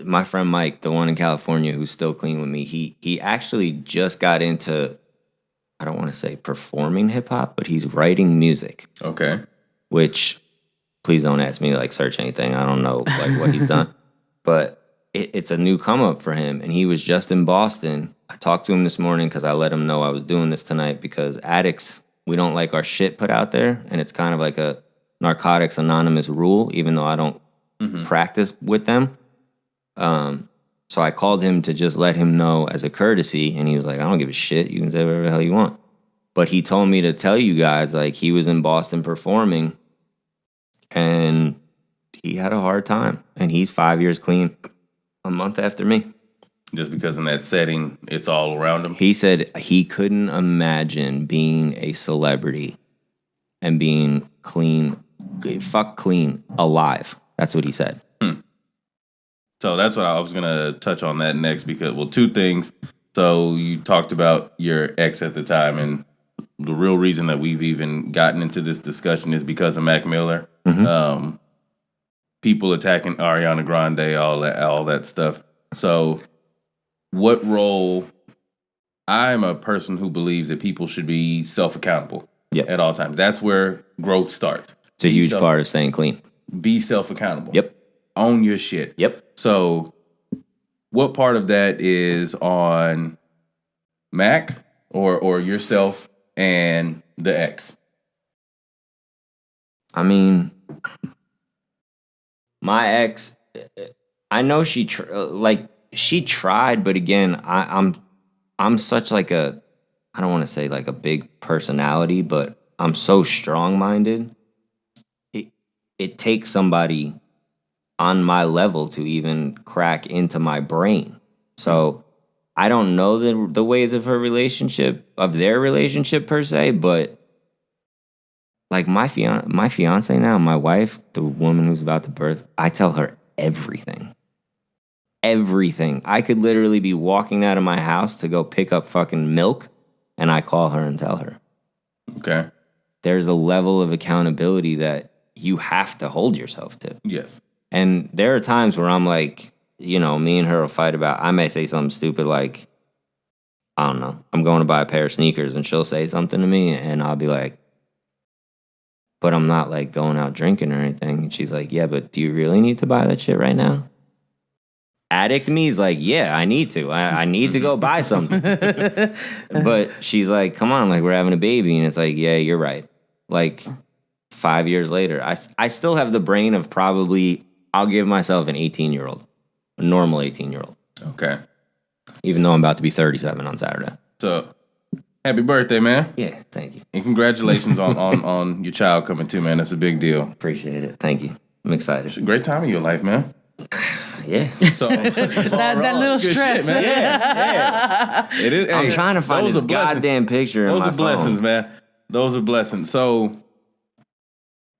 my friend Mike, the one in California who's still clean with me, he actually just got into, I don't want to say performing hip hop, but he's writing music. Okay. Which, please don't ask me to like search anything. I don't know like what he's done. But it's a new come up for him. And he was just in Boston. I talked to him this morning because I let him know I was doing this tonight because addicts, we don't like our shit put out there. And it's kind of like a Narcotics Anonymous rule, even though I don't practice with them. So I called him to just let him know as a courtesy. And he was like, I don't give a shit. You can say whatever the hell you want. But he told me to tell you guys, like, he was in Boston performing and he had a hard time. And he's 5 years clean a month after me. Just because in that setting, it's all around him? He said he couldn't imagine being a celebrity and being clean, alive. That's what he said. So that's what I was going to touch on that next because, well, two things. So you talked about your ex at the time, and the real reason that we've even gotten into this discussion is because of Mac Miller. People attacking Ariana Grande, all that stuff. So what role... I'm a person who believes that people should be self-accountable at all times. That's where growth starts. It's a huge part of staying clean. Be self-accountable. Yep. Own your shit. Yep. So what part of that is on Mac or yourself and the ex? I mean, my ex, I know she tried, but again, I'm such like a, I don't want to say like a big personality, but I'm so strong-minded. It takes somebody on my level to even crack into my brain. So I don't know the ways of their relationship per se, but like my fiance now, my wife, the woman who's about to birth, I tell her everything. Everything. I could literally be walking out of my house to go pick up fucking milk, and I call her and tell her. Okay. There's a level of accountability that you have to hold yourself to. Yes. And there are times where I'm like, you know, me and her will fight about, I may say something stupid like, I don't know, I'm going to buy a pair of sneakers, and she'll say something to me, and I'll be like, but I'm not like going out drinking or anything. And she's like, yeah, but do you really need to buy that shit right now? Addict me is like, yeah, I need to. I need to go buy something. But she's like, come on, like we're having a baby. And it's like, yeah, you're right. Like 5 years later, I still have the brain of probably, I'll give myself an 18-year-old, a normal 18-year-old. Okay. Even though I'm about to be 37 on Saturday. So, happy birthday, man. Yeah, thank you. And congratulations on your child coming too, man. That's a big deal. Appreciate it. Thank you. I'm excited. It's a great time in your life, man. Yeah. So that little stress. Shit, man. Yeah. It is. I'm trying to find this goddamn picture in my phone. Those are blessings, man. Those are blessings. So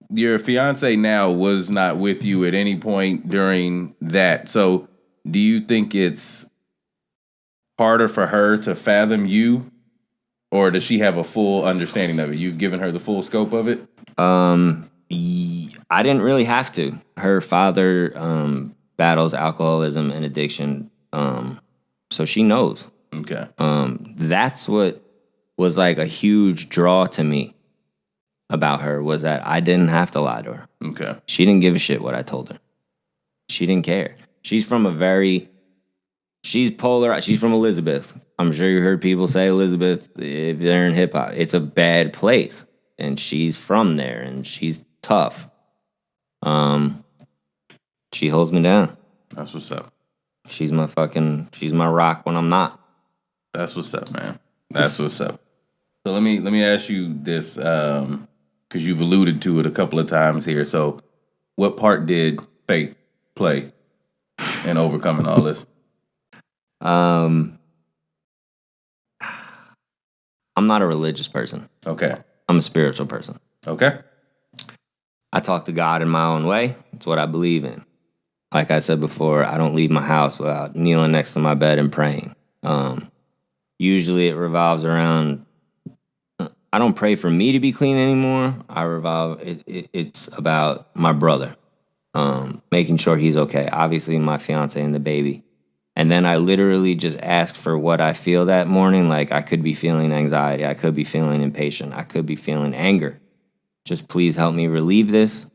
your fiance now was not with you at any point during that. So do you think it's harder for her to fathom you, or does she have a full understanding of it? You've given her the full scope of it? I didn't really have to. Her father battles alcoholism and addiction, so she knows. Okay. That's what was like a huge draw to me about her, was that I didn't have to lie to her. Okay. She didn't give a shit what I told her. She didn't care. She's from she's polar. She's from Elizabeth. I'm sure you heard people say Elizabeth, if they're in hip hop, it's a bad place. And she's from there, and she's tough. She holds me down. That's what's up. She's my rock when I'm not. That's what's up, man. That's what's up. So let me ask you this, because you've alluded to it a couple of times here. So what part did faith play in overcoming all this? I'm not a religious person. Okay. I'm a spiritual person. Okay. I talk to God in my own way. It's what I believe in. Like I said before, I don't leave my house without kneeling next to my bed and praying. Usually it revolves around, I don't pray for me to be clean anymore. It's about my brother, making sure he's okay. Obviously my fiance and the baby. And then I literally just ask for what I feel that morning. Like I could be feeling anxiety. I could be feeling impatient. I could be feeling anger. Just please help me relieve this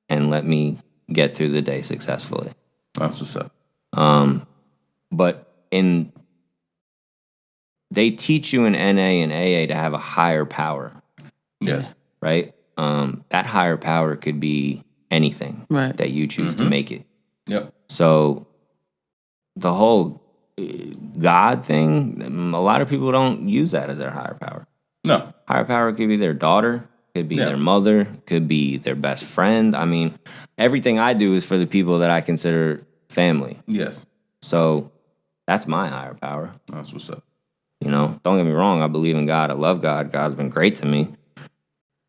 and let me get through the day successfully. That's what's up. But they teach you in NA and AA to have a higher power. Yes. Right? That higher power could be anything that you choose to make it. Yep. So the whole God thing, a lot of people don't use that as their higher power. No. Higher power could be their daughter, could be their mother, could be their best friend. I mean, everything I do is for the people that I consider family. Yes. So that's my higher power. That's what's up. You know, don't get me wrong. I believe in God. I love God. God's been great to me.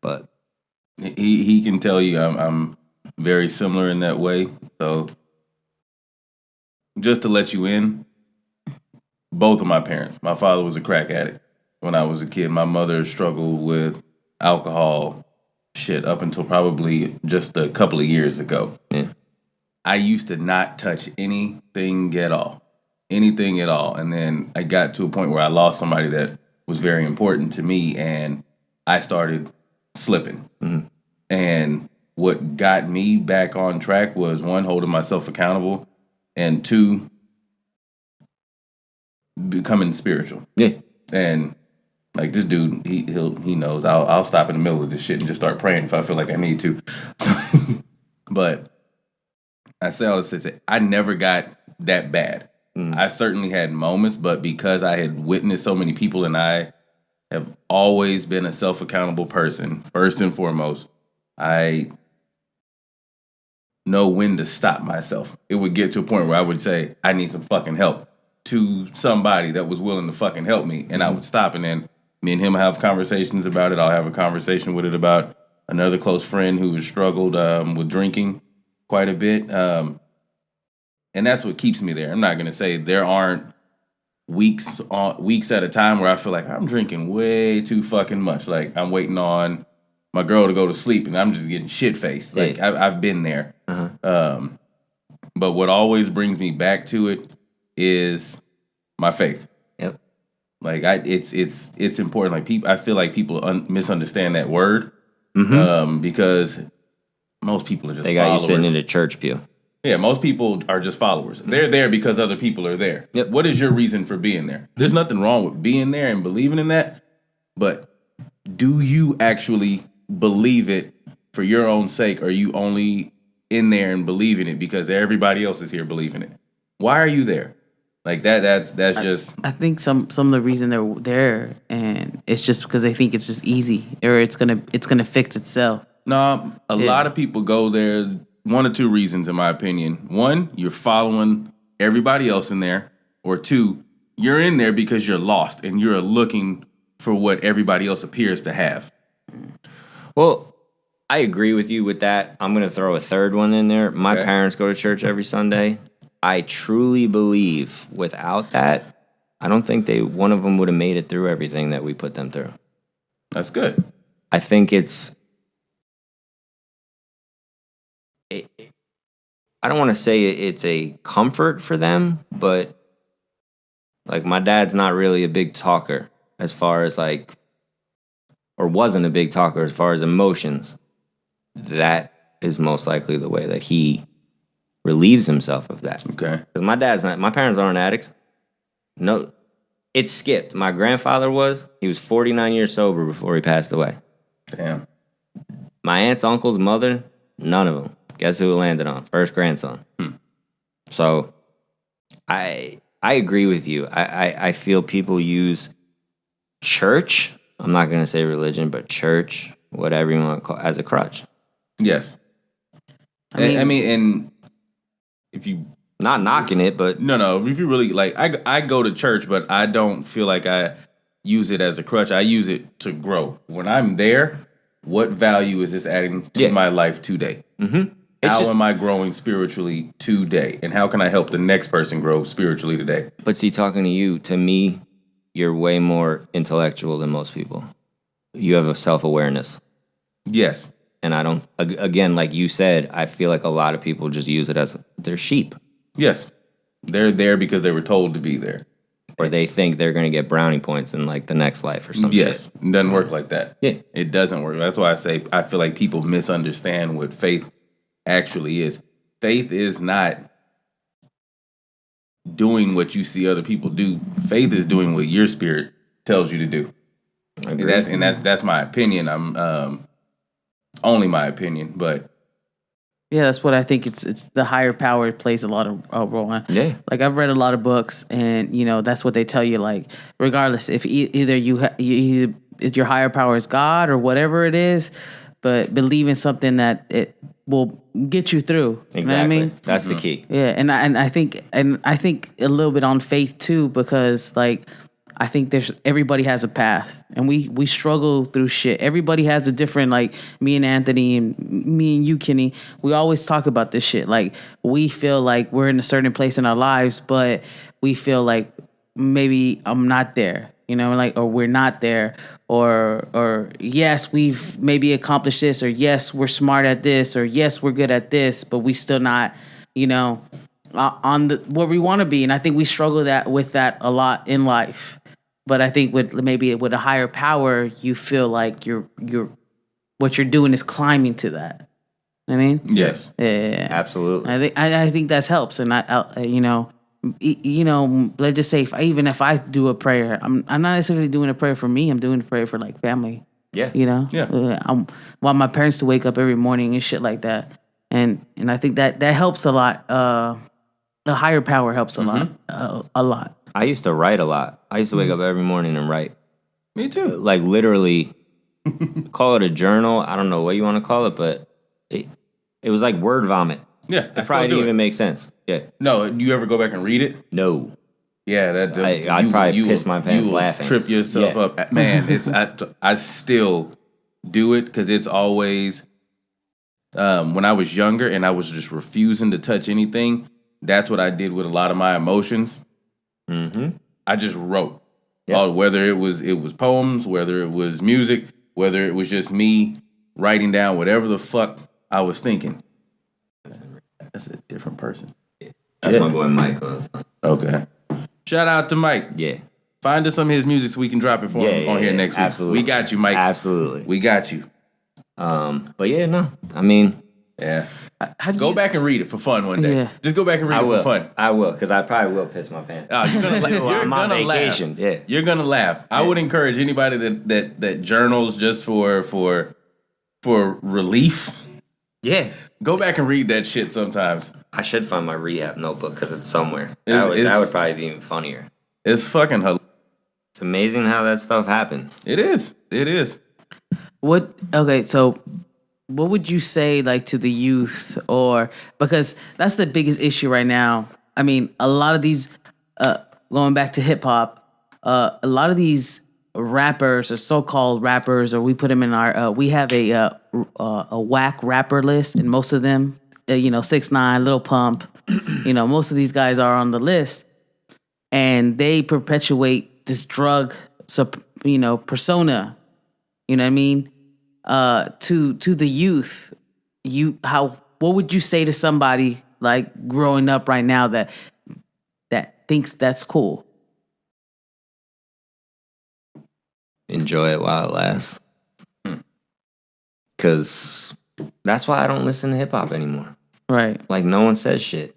But he can tell you I'm very similar in that way. So just to let you in, both of my parents, my father was a crack addict when I was a kid. My mother struggled with alcohol shit up until probably just a couple of years ago. Yeah. I used to not touch anything at all. Anything at all. And then I got to a point where I lost somebody that was very important to me, and I started slipping. Mm-hmm. And what got me back on track was, one, holding myself accountable, and two, becoming spiritual. Yeah. And like this dude, he knows I'll stop in the middle of this shit and just start praying if I feel like I need to. But I say all this to say, I never got that bad. I certainly had moments, but because I had witnessed so many people, and I have always been a self-accountable person, first and foremost, I know when to stop myself. It would get to a point where I would say, I need some fucking help to somebody that was willing to fucking help me. And I would stop, and then me and him have conversations about it. I'll have a conversation with it about another close friend who has struggled with drinking quite a bit. And that's what keeps me there. I'm not going to say there aren't weeks at a time where I feel like I'm drinking way too fucking much. Like I'm waiting on my girl to go to sleep and I'm just getting shit-faced. Like I've been there. But what always brings me back to it is my faith. Yep. Like it's important. Like I feel like people misunderstand that word because most people are just they got followers. You sitting in a church pew. Yeah, most people are just followers. They're there because other people are there. Yep. What is your reason for being there? There's nothing wrong with being there and believing in that, but do you actually believe it for your own sake, or are you only in there and believing it because everybody else is here believing it? Why are you there? Like that's just. I think some of the reason they're there, and it's just because they think it's just easy, or it's gonna fix itself. No, a lot of people go there. One or two reasons, in my opinion. One, you're following everybody else in there, or two, you're in there because you're lost and you're looking for what everybody else appears to have. Well, I agree with you with that. I'm going to throw a third one in there. My parents go to church every Sunday. I truly believe without that, I don't think one of them would have made it through everything that we put them through. That's good. I think I don't want to say it's a comfort for them, but like my dad's not really a big talker as far as like, or wasn't a big talker as far as emotions. That is most likely the way that he relieves himself of that. Okay. Because my parents aren't addicts. No, it skipped. My grandfather he was 49 years sober before he passed away. Damn. My aunt's uncle's mother, none of them. Guess who it landed on? First grandson. So I agree with you. I feel people use church, I'm not going to say religion, but church, whatever you want to call it, as a crutch. Yes. I mean, and if you... Not knocking it, but... No, if you really... Like, I go to church, but I don't feel like I use it as a crutch. I use it to grow. When I'm there, what value is this adding to my life today? Mm-hmm. How am I growing spiritually today? And how can I help the next person grow spiritually today? But see, talking to you, to me, you're way more intellectual than most people. You have a self-awareness. Yes. And I don't, again, like you said, I feel like a lot of people just use it as their sheep. Yes. They're there because they were told to be there. Or they think they're going to get brownie points in like the next life or something. Yes. It doesn't work like that. Yeah. It doesn't work. That's why I say I feel like people misunderstand what faith actually is. Faith is not doing what you see other people do. Faith is doing what your spirit tells you to do. That's my opinion. I'm only my opinion, but yeah, that's what I think. It's the higher power plays a lot of role in. Yeah, like I've read a lot of books, and that's what they tell you. Like regardless, if either if your higher power is God or whatever it is, but believe in something that it will get you through. Exactly. You know what I mean? That's the key. Yeah, and I think a little bit on faith too, because like I think everybody has a path, and we struggle through shit. Everybody has a different, like me and Anthony and me and you, Kenny. We always talk about this shit. Like we feel like we're in a certain place in our lives, but we feel like maybe I'm not there. Or we're not there, or yes, we've maybe accomplished this, or yes, we're smart at this, or yes, we're good at this, but we still not, on where we want to be. And I think we struggle with that a lot in life. But I think with a higher power, you feel like what you're doing is climbing to that. You know what I mean? Yes. Yeah. Absolutely. I think that helps, and let's just say if I do a prayer, I'm not necessarily doing a prayer for me. I'm doing a prayer for like family. Yeah. Yeah. I want my parents to wake up every morning and shit like that, and I think that helps a lot. The higher power helps a lot, a lot. I used to write a lot. I used to wake up every morning and write. Me too. Like literally, call it a journal. I don't know what you want to call it, but it was like word vomit. Yeah, It probably didn't even make sense. Yeah. No, you ever go back and read it? No. Yeah, I'd probably piss my pants you will laughing. Trip yourself up, man. It's I still do it because it's always when I was younger and I was just refusing to touch anything. That's what I did with a lot of my emotions. Mm-hmm. I just wrote, whether it was poems, whether it was music, whether it was just me writing down whatever the fuck I was thinking. That's a different person. That's my boy Mike. Okay. Shout out to Mike. Yeah. Find us some of his music so we can drop it for him on here next week. Absolutely. We got you, Mike. Absolutely. We got you. But yeah, no. I mean, yeah. Go back and read it for fun one day. Yeah. Just go back and read it for fun. I will, because I probably will piss my pants. Oh, you're gonna, you're I'm gonna on vacation. laugh. Yeah. You're gonna laugh. I would encourage anybody that journals just for relief. Yeah. Go back and read that shit sometimes. I should find my rehab notebook because it's somewhere. That would probably be even funnier. It's fucking hilarious. It's amazing how that stuff happens. It is. It is. So what would you say like to the youth, or because that's the biggest issue right now? I mean, a lot of these going back to hip hop, a lot of these rappers or so-called rappers, or we put them in our we have a whack rapper list, and most of them 6ix9ine, Lil Pump, most of these guys are on the list, and they perpetuate this drug persona, you know what I mean, to the youth. What would you say to somebody like growing up right now that thinks that's cool? Enjoy it while it lasts. Because that's why I don't listen to hip hop anymore. Right. Like, no one says shit.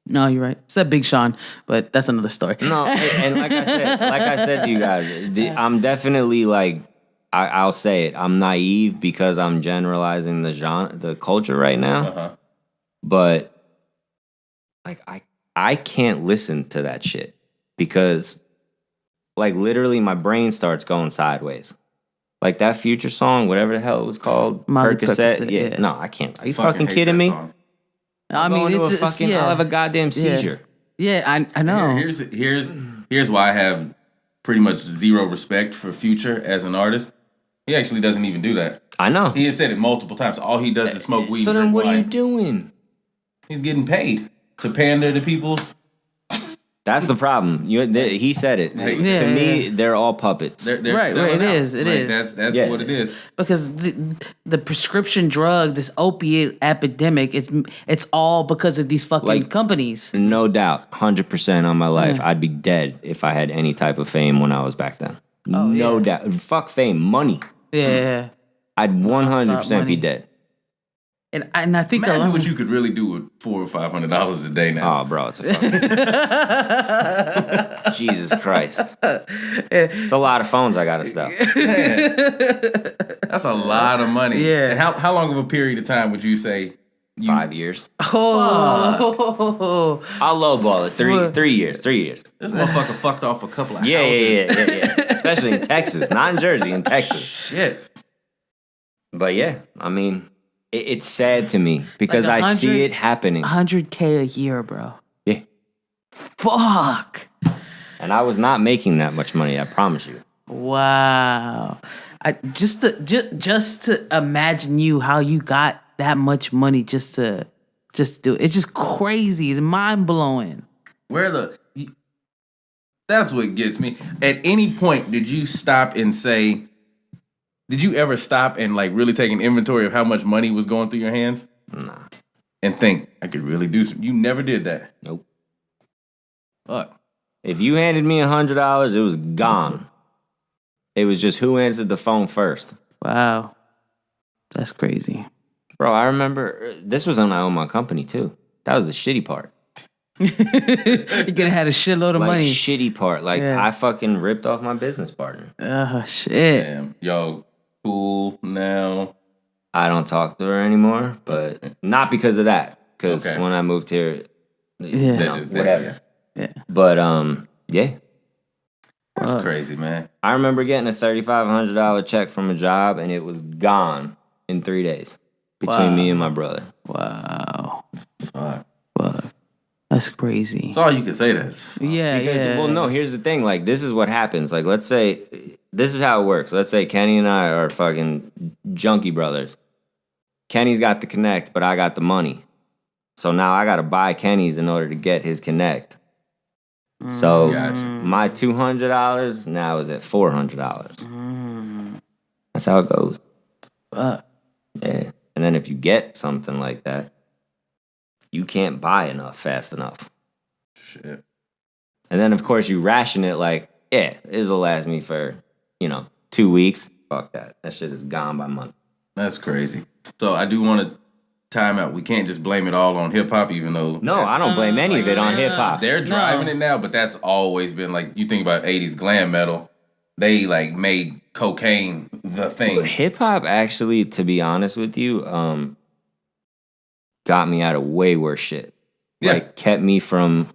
No, you're right. It's that Big Sean, but that's another story. No, and like I said to you guys, I'm definitely like, I'll say it. I'm naive because I'm generalizing the genre, the culture right now. Uh-huh. But like, I can't listen to that shit because, like, literally my brain starts going sideways. Like that Future song, whatever the hell it was called, Percocet. Yeah, no, I can't. Are you fucking kidding me? I mean, I'll have a goddamn seizure. Yeah, I know. Here's why I have pretty much zero respect for Future as an artist. He actually doesn't even do that. I know. He has said it multiple times. All he does is smoke weed. So then what are you doing? He's getting paid to pander to people's. That's the problem. He said it. To me, they're all puppets. They're right. It is. That's what it is. Because the prescription drug, this opiate epidemic, it's all because of these fucking companies. No doubt, 100% on my life, I'd be dead if I had any type of fame when I was back then. Oh, no doubt. Fuck fame, money. Yeah. I'd 100% be dead. And I think imagine what you could really do with $400 or $500 a day now. Oh, bro, it's a fucking Jesus Christ! It's a lot of phones I gotta stop. That's a lot of money. Yeah. And how long of a period of time would you say? 5 years. Oh, I'll lowball it. 3 years. 3 years. This motherfucker fucked off a couple of houses. Yeah. Especially in Texas, not in Jersey, in Texas. Shit. But yeah, I mean. It's sad to me because like I see it happening. $100K a year, bro. Yeah. Fuck. And I was not making that much money, I promise you. Wow. Just to imagine how you got that much money just to do it. It's just crazy. It's mind blowing. That's what gets me. At any point, did you stop and say? Did you ever stop and like really take an inventory of how much money was going through your hands? Nah. And think, I could really do something. You never did that. Nope. Fuck. If you handed me $100, it was gone. It was just who answered the phone first. Wow. That's crazy. Bro, I remember, this was when I owned my company too. That was the shitty part. You're gonna have a shitload of money. Shitty part. I fucking ripped off my business partner. Oh, shit. Damn. Yo. Cool now. I don't talk to her anymore, but not because of that. Because when I moved here, whatever. Yeah. But yeah. That's crazy, man. I remember getting a $3,500 check from a job, and it was gone in 3 days between me and my brother. Wow. Fuck. That's crazy. That's all you can say. That's Yeah, Because, yeah. well, no, here's the thing. Like, this is what happens. Like, let's say, this is how it works. Let's say Kenny and I are fucking junkie brothers. Kenny's got the Connect, but I got the money. So now I got to buy Kenny's in order to get his Connect. So Gotcha. my $200 now is at $400. That's how it goes. Yeah. And then if you get something like that, you can't buy enough fast enough. Shit. And then, of course, you ration it like, yeah, this will last me for, 2 weeks. Fuck that. That shit is gone by Monday. That's crazy. So I do want to time out. We can't just blame it all on hip hop, even though No, I don't blame any of it on hip hop. they're driving it now. But that's always been like, you think about 80s glam metal. They like made cocaine the thing. Hip hop, actually, to be honest with you, got me out of way worse shit. Yeah. Like, kept me from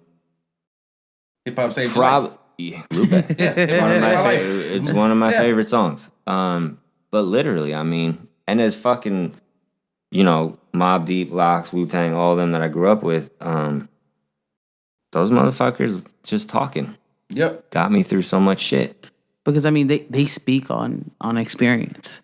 Hip hop saved your life. Yeah, Lupe. It's one of my favorite songs. But literally, I mean, and as fucking, Mobb Deep, Lox, Wu-Tang, all of them that I grew up with, those motherfuckers just talking Yep. got me through so much shit. Because I mean they speak on experience.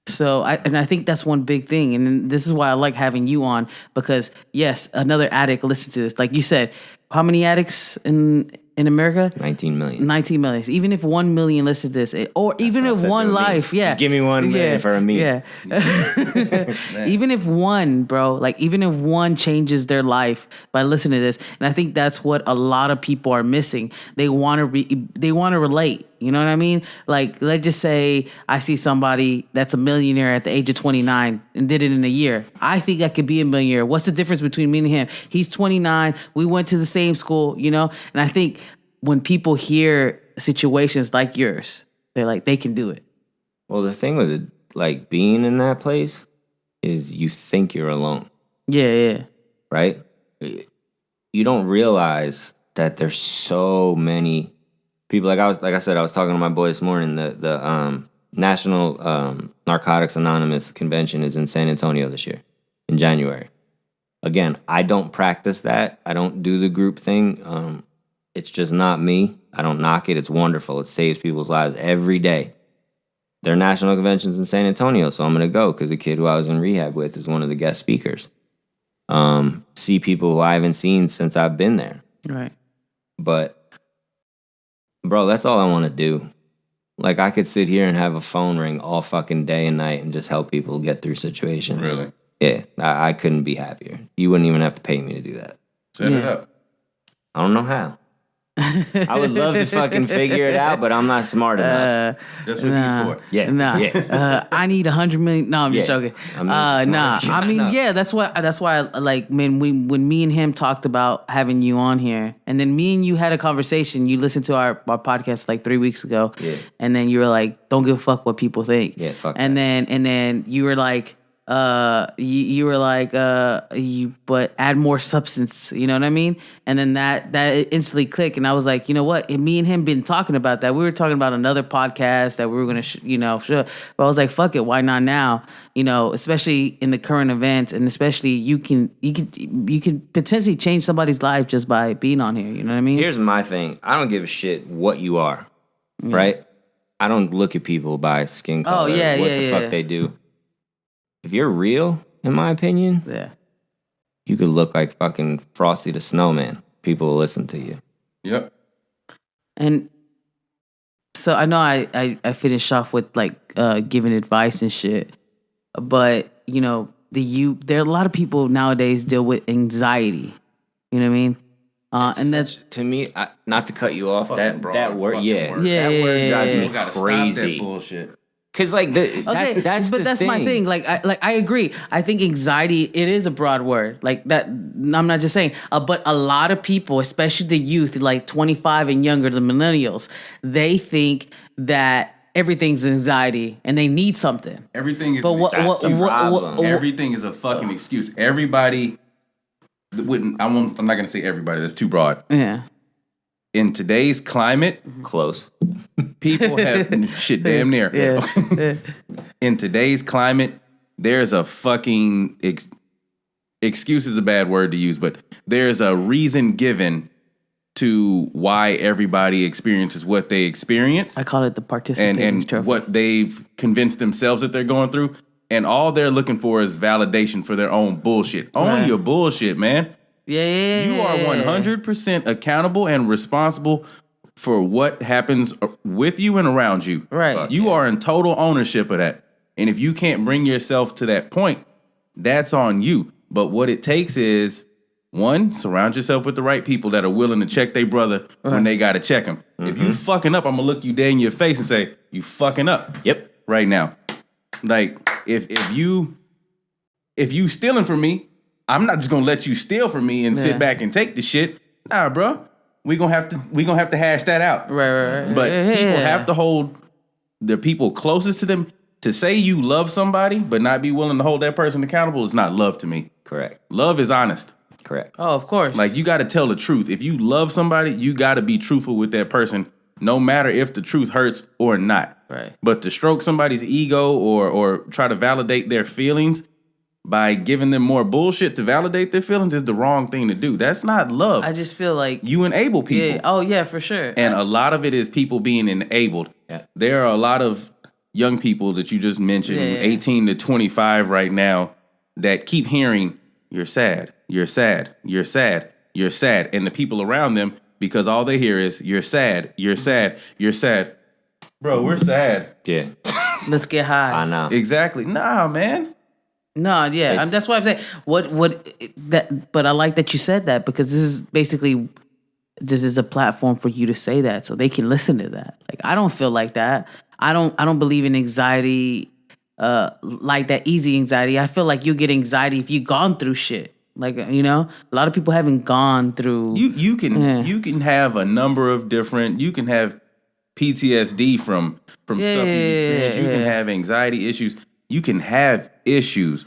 So I think that's one big thing, and this is why I like having you on, because yes, another addict listens to this. Like you said, how many addicts in America? 19 million. 19 million. Even if 1 million listen to this, or even if one life, yeah. Just give me 1 million for a meal. Yeah. Even if one, bro, like even if one changes their life by listening to this, and I think that's what a lot of people are missing. They want to relate. You know what I mean? Like, let's just say I see somebody that's a millionaire at the age of 29 and did it in a year. I think I could be a millionaire. What's the difference between me and him? He's 29. We went to the same school, And I think when people hear situations like yours, they're like, they can do it. Well, the thing with it, like, being in that place is you think you're alone. Yeah. Right? You don't realize that there's so many people. Like I said, I was talking to my boy this morning. The National Narcotics Anonymous convention is in San Antonio this year, in January. Again, I don't practice that. I don't do the group thing. It's just not me. I don't knock it. It's wonderful. It saves people's lives every day. There are national conventions in San Antonio, so I'm going to go because the kid who I was in rehab with is one of the guest speakers. See people who I haven't seen since I've been there. Right. But, bro, that's all I want to do. Like, I could sit here and have a phone ring all fucking day and night and just help people get through situations. Really? Yeah, I couldn't be happier. You wouldn't even have to pay me to do that. Set it up. I don't know how. I would love to fucking figure it out, but I'm not smart enough. That's what he's for. Yeah. Nah. Yeah. I need 100 million. No, I'm just Yeah. joking. I'm not Nah. smart. I mean, No. yeah, that's why like when me and him talked about having you on here, and then me and you had a conversation. You listened to our podcast like 3 weeks ago. Yeah. And then you were like, don't give a fuck what people think. Yeah, fuck And that. then you were like, you were like, but add more substance, you know what I mean? And then that instantly clicked, and I was like, you know what? And me and him been talking about that. We were talking about another podcast that we were gonna, show. But I was like, fuck it, why not now? Especially in the current events, and especially you can potentially change somebody's life just by being on here. You know what I mean? Here's my thing. I don't give a shit what you are, right? I don't look at people by skin color, what the fuck they do. If you're real, in my opinion, Yeah. you could look like fucking Frosty the Snowman. People will listen to you. Yep. And so I know I finished off with like giving advice and shit, but there are a lot of people nowadays deal with anxiety. You know what I mean? And that's To me, not to cut you off, Fucking broad, that word, fucking yeah, word. Yeah, that word drives yeah. me You gotta crazy. stop that bullshit. Cause like that's but the that's thing. my thing. Like I agree. I think anxiety, it is a broad word. Like that. I'm not just saying. But a lot of people, especially the youth, like 25 and younger, the millennials, they think that everything's anxiety and they need something. Everything is But an what excuse. Everything is a fucking excuse. Everybody wouldn't. I'm not gonna say everybody. That's too broad. Yeah. In today's climate, Close. people have shit damn near. Yeah. In today's climate, there's a fucking excuse is a bad word to use, but there's a reason given to why everybody experiences what they experience. I call it the participating and trophy. what they've convinced themselves that they're going through. And all they're looking for is validation for their own bullshit. Own your bullshit, man. Yeah. You are 100% accountable and responsible for what happens with you and around you. Right. You are in total ownership of that. And if you can't bring yourself to that point, that's on you. But what it takes is, one, surround yourself with the right people that are willing to check their brother when they got to check him. If you fucking up, I'm going to look you dead in your face and say, you fucking up. Yep. Right now. Like, if you stealing from me, I'm not just going to let you steal from me and sit back and take the shit. Nah, bro. We gonna have to hash that out. Right. But people have to hold the people closest to them. To say you love somebody but not be willing to hold that person accountable is not love to me. Correct. Love is honest. Correct. Oh, of course. Like, you got to tell the truth. If you love somebody, you got to be truthful with that person, no matter if the truth hurts or not. Right. But to stroke somebody's ego or try to validate their feelings by giving them more bullshit to validate their feelings is the wrong thing to do. That's not love. I just feel like You enable people. Yeah. Oh yeah, for sure. And a lot of it is people being enabled. Yeah. There are a lot of young people that you just mentioned, 18 to 25 right now, that keep hearing, you're sad, you're sad, you're sad, you're sad. And the people around them, because all they hear is, you're sad, you're sad, you're sad. Bro, we're sad. Yeah. Let's get high. I know. Exactly. Nah, man. No, yeah, that's why I'm saying But I like that you said that, because this is a platform for you to say that, so they can listen to that. Like, I don't feel like that. I don't believe in anxiety, like that easy anxiety. I feel like you get anxiety if you've gone through shit. Like, a lot of people haven't gone through. You can have a number of different. You can have PTSD from stuff you experience. You can have anxiety issues. You can have issues.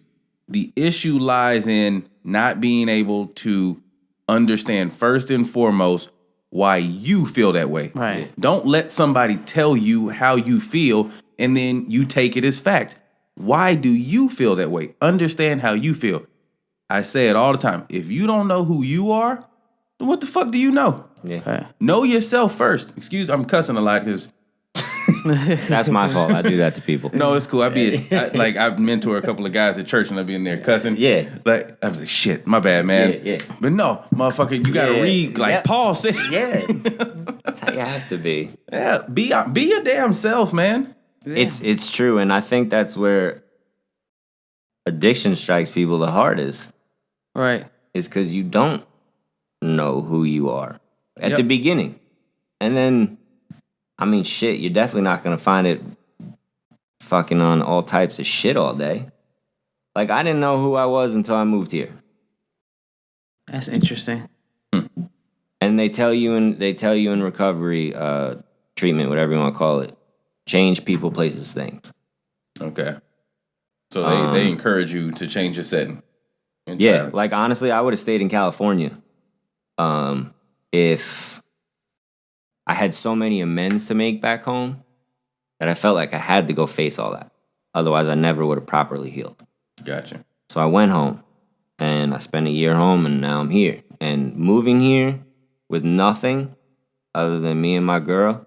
The issue lies in not being able to understand first and foremost why you feel that way. Right. Don't let somebody tell you how you feel and then you take it as fact. Why do you feel that way? Understand how you feel. I say it all the time. If you don't know who you are, then what the fuck do you know? Yeah. Right. Know yourself first. I'm cussing a lot because That's my fault. I do that to people. no, it's cool. I mentor a couple of guys at church and I be in there cussing. Yeah. Like, I was like, shit, my bad, man. Yeah. But no, motherfucker, you gotta read like Paul said. Yeah. That's how you have to be. Yeah, be your damn self, man. It's true, and I think that's where addiction strikes people the hardest. Right. Is because you don't know who you are at the beginning. And then, I mean, shit, you're definitely not going to find it fucking on all types of shit all day. Like, I didn't know who I was until I moved here. That's interesting. And they tell you in recovery, treatment, whatever you want to call it, change people, places, things. Okay. So they encourage you to change your setting. Yeah, like honestly, I would have stayed in California if I had so many amends to make back home that I felt like I had to go face all that. Otherwise, I never would have properly healed. Gotcha. So I went home, and I spent a year home, and now I'm here. And moving here with nothing other than me and my girl,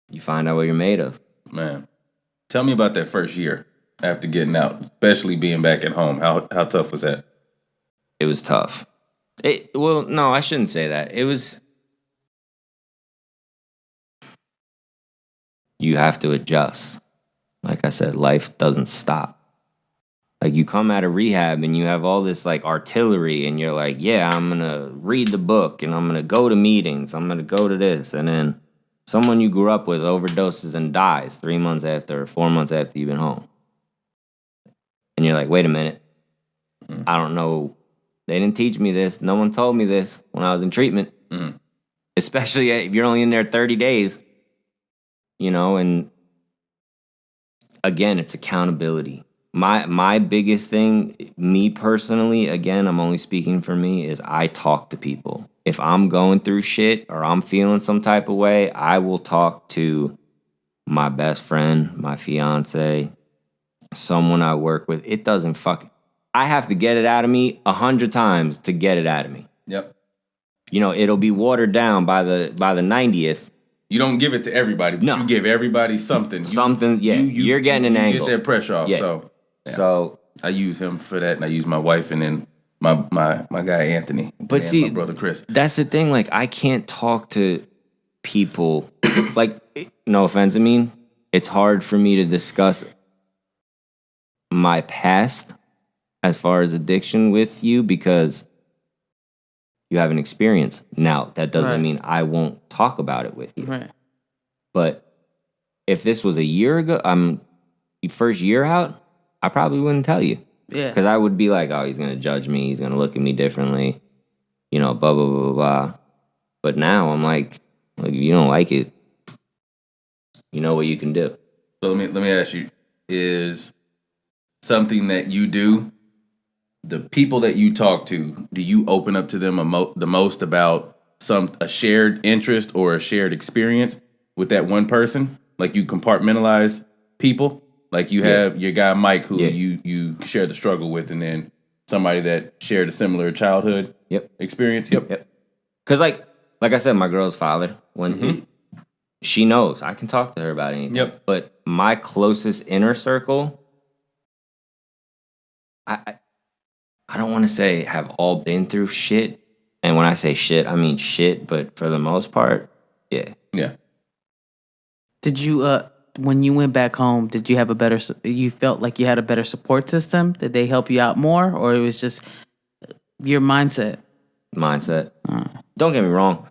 you find out what you're made of. Man, tell me about that first year after getting out, especially being back at home. How tough was that? It was tough. Well, no, I shouldn't say that. It was... You have to adjust. Like I said, life doesn't stop. Like, you come out of rehab and you have all this like artillery and you're like, yeah, I'm gonna read the book and I'm gonna go to meetings, I'm gonna go to this, and then someone you grew up with overdoses and dies 3 months after or 4 months after you've been home. And you're like, wait a minute. I don't know. They didn't teach me this. No one told me this when I was in treatment. Especially if you're only in there 30 days. You know, and again, it's accountability. My biggest thing, me personally, again, I'm only speaking for me, is I talk to people. If I'm going through shit or I'm feeling some type of way, I will talk to my best friend, my fiance, someone I work with. It doesn't I have to get it out of me 100 times to get it out of me. Yep. You know, it'll be watered down by the 90th. You don't give it to everybody, but you give everybody something. You're getting an angle. Get that pressure off. Yeah. So I use him for that, and I use my wife, and then my guy Anthony. But and see, my brother Chris. That's the thing. Like, I can't talk to people. Like, no offense, I mean, it's hard for me to discuss my past as far as addiction with you because you have an experience. Now, that doesn't mean I won't talk about it with you. Right. But if this was a year ago, first year out, I probably wouldn't tell you. Yeah. Because I would be like, oh, he's going to judge me. He's going to look at me differently. You know, blah, blah, blah, blah, blah. But now I'm like, if you don't like it, you know what you can do. So let me ask you, is something that you do, the people that you talk to, do you open up to them the most about a shared interest or a shared experience with that one person? Like you compartmentalize people? Like you have your guy Mike who you share the struggle with, and then somebody that shared a similar childhood experience? Yep. Because like I said, my girl's father, when she knows I can talk to her about anything. Yep. But my closest inner circle, I don't want to say have all been through shit. And when I say shit, I mean shit. But for the most part, yeah. Yeah. Did you, when you went back home, did you have you felt like you had a better support system? Did they help you out more? Or it was just your mindset? Don't get me wrong.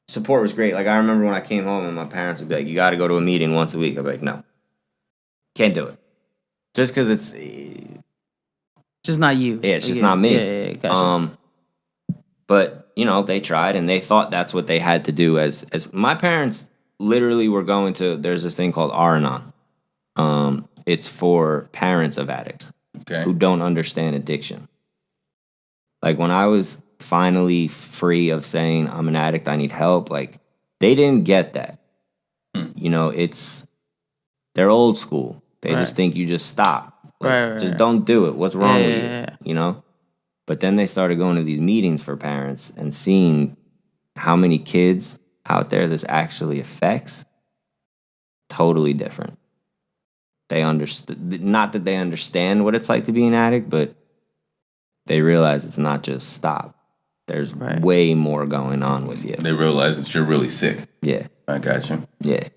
Support was great. Like, I remember when I came home and my parents would be like, you got to go to a meeting once a week. I'd be like, no. Can't do it. Just because it's... Just not you. Yeah, it's just not me. Yeah, gotcha. But, you know, they tried and they thought that's what they had to do as my parents literally were going to... There's this thing called Ar-Anon. It's for parents of addicts who don't understand addiction. Like, when I was finally free of saying I'm an addict, I need help, like, they didn't get that. You know, they're old school. They just think you just stop. Like, just don't do it. What's wrong with you? You know? But then they started going to these meetings for parents and seeing how many kids out there this actually affects. Totally different. They understand, not that they understand what it's like to be an addict, but they realize it's not just stop. There's way more going on with you. They realize that you're really sick. Yeah. I got you. Yeah.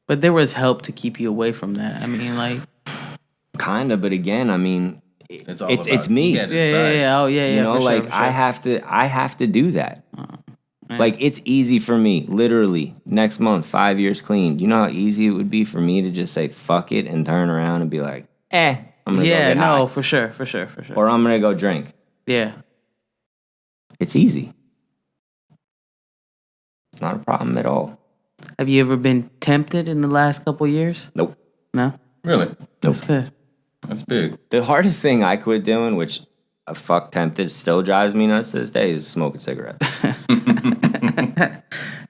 But there was help to keep you away from that. I mean, like... Kind of, but again, I mean, it's me. Yeah. Oh, yeah. You know, for like, sure. I have to do that. Like, it's easy for me, literally, next month, 5 years clean. You know how easy it would be for me to just say, fuck it, and turn around and be like, I'm going to go get high. For sure. Or I'm going to go drink. Yeah. It's easy. It's not a problem at all. Have you ever been tempted in the last couple years? Nope. No? Really? Nope. That's good. That's big. The hardest thing I quit doing, which fuck tempted still drives me nuts to this day, is smoking cigarettes.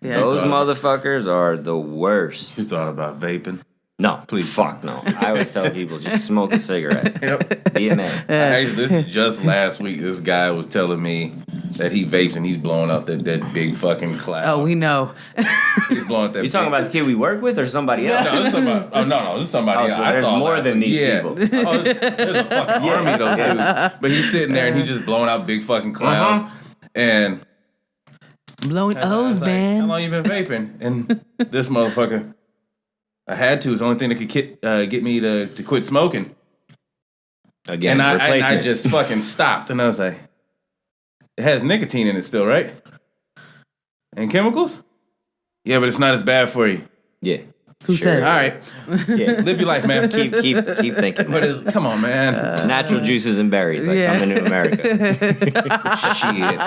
Those motherfuckers are the worst. You thought about vaping? No, please, fuck no. I always tell people, just smoke a cigarette. Be a man. Actually, this is just last week. This guy was telling me that he vapes and he's blowing out that big fucking cloud. Oh, we know. He's blowing out that. You talking about the kid we work with or somebody else? No, this is somebody. This is somebody else. So there's more than these people. There's a fucking army of those dudes. But he's sitting there and he's just blowing out big fucking cloud. And blowing O's, like, man. how long you been vaping? And this motherfucker, I had to. It's the only thing that could get me to quit smoking. Again, and replacement. I just fucking stopped. And I was like, it has nicotine in it still, right? And chemicals? Yeah, but it's not as bad for you. Yeah. Who says? All right. Yeah. Live your life, man. Keep thinking. But come on, man. Natural juices and berries, like coming to America. Shit.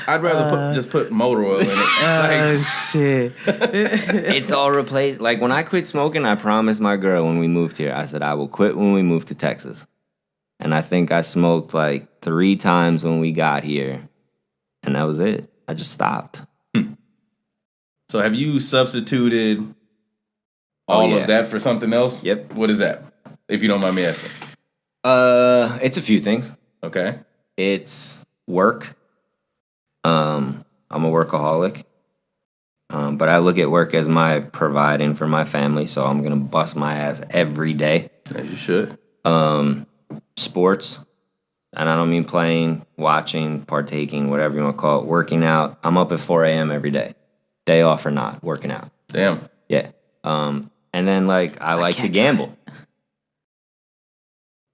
I'd rather just put motor oil in it. Oh, shit. It's all replaced. Like, when I quit smoking, I promised my girl when we moved here, I said, I will quit when we move to Texas. And I think I smoked like 3 times when we got here. And that was it. I just stopped. So have you substituted all of that for something else? Yep. What is that? If you don't mind me asking. It's a few things. Okay. It's work. I'm a workaholic. But I look at work as my providing for my family, so I'm gonna bust my ass every day. As you should. Sports, and I don't mean playing, watching, partaking, whatever you want to call it, working out. I'm up at 4 a.m. every day, day off or not, working out. Damn. Yeah. And then like I like to gamble.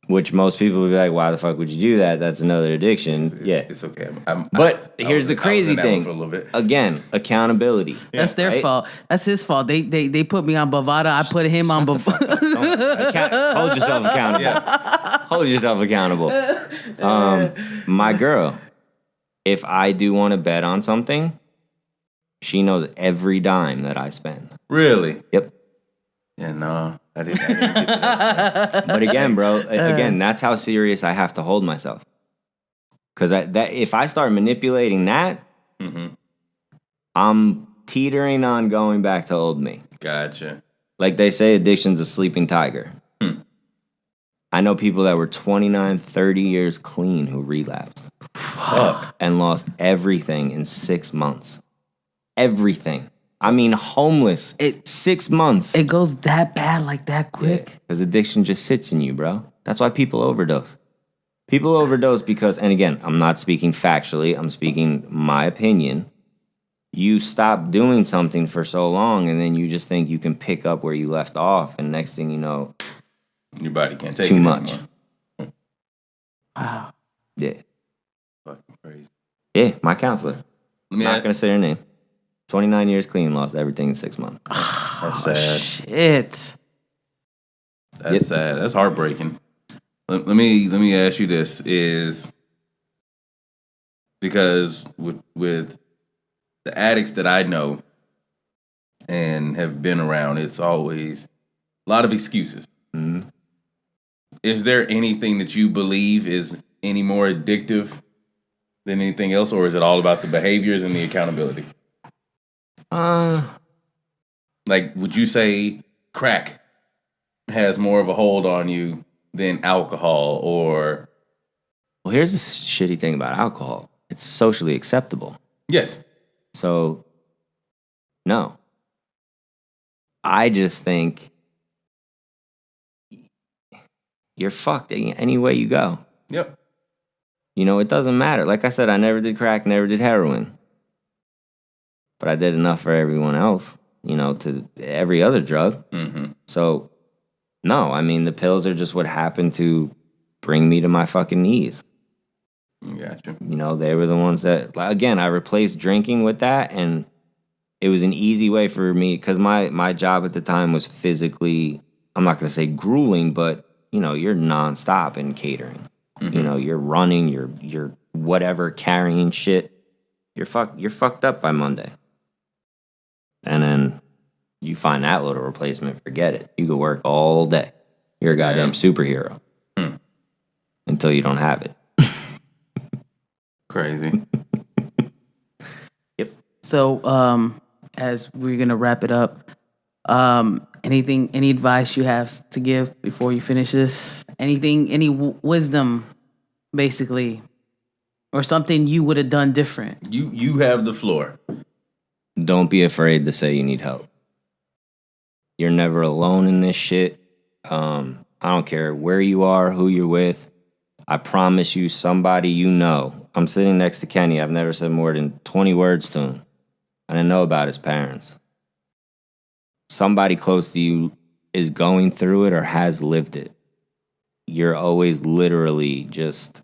Which most people would be like, why the fuck would you do that? That's another addiction. Yeah. It's okay. But here's the crazy thing. For a little bit. Again, accountability. That's their fault. That's his fault. They put me on Bovada. I put him on Bovada. Hold yourself accountable. Yeah. Hold yourself accountable. My girl, if I do want to bet on something, she knows every dime that I spend. Really? Yep. Yeah, no. I didn't get to that. But again, bro, that's how serious I have to hold myself. Because that if I start manipulating that, I'm teetering on going back to old me. Gotcha. Like they say, addiction's a sleeping tiger. I know people that were 29, 30 years clean who relapsed. Fuck. And lost everything in 6 months. Everything. I mean, homeless. 6 months. It goes that bad, like that quick. Because addiction just sits in you, bro. That's why people overdose. People overdose because, and again, I'm not speaking factually. I'm speaking my opinion. You stop doing something for so long, and then you just think you can pick up where you left off, and next thing you know, your body can't take too it much. anymore. Wow. Yeah. Fucking crazy. Yeah, my counselor. Let me Not going to say her name. 29 years clean, lost everything in 6 months. That's sad. Shit. That's sad. That's heartbreaking. Let me ask you this: is because with the addicts that I know and have been around, it's always a lot of excuses. Mm-hmm. Is there anything that you believe is any more addictive than anything else, or is it all about the behaviors and the accountability? Like, would you say crack has more of a hold on you than alcohol, or? Well, here's the shitty thing about alcohol. It's socially acceptable. Yes. So, no. I just think you're fucked any way you go. Yep. You know, it doesn't matter. Like I said, I never did crack, never did heroin. But I did enough for everyone else, you know, to every other drug. Mm-hmm. So, no, I mean, the pills are just what happened to bring me to my fucking knees. Gotcha. You know, they were the ones that, again, I replaced drinking with that, and it was an easy way for me, because my job at the time was physically, I'm not going to say grueling, but, you know, you're nonstop in catering. Mm-hmm. You know, you're running, you're whatever, carrying shit. You're fucked up by Monday. And then you find that little replacement, forget it. You go work all day. You're a goddamn superhero. Until you don't have it. Crazy. Yep. So, as we're gonna wrap it up, any advice you have to give before you finish this? Any wisdom, basically, or something you would have done different? You have the floor. Don't be afraid to say you need help. You're never alone in this shit. I don't care where you are, who you're with. I promise you, somebody you know. I'm sitting next to Kenny. I've never said more than 20 words to him. I didn't know about his parents. Somebody close to you is going through it or has lived it. You're always literally just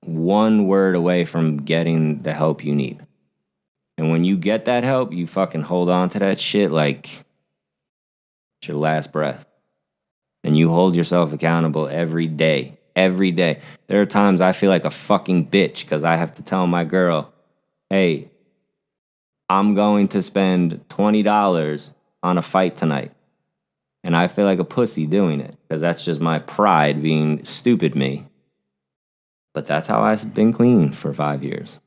one word away from getting the help you need. And when you get that help, you fucking hold on to that shit like it's your last breath. And you hold yourself accountable every day. Every day. There are times I feel like a fucking bitch because I have to tell my girl, hey, I'm going to spend $20 on a fight tonight. And I feel like a pussy doing it because that's just my pride being stupid me. But that's how I've been clean for 5 years.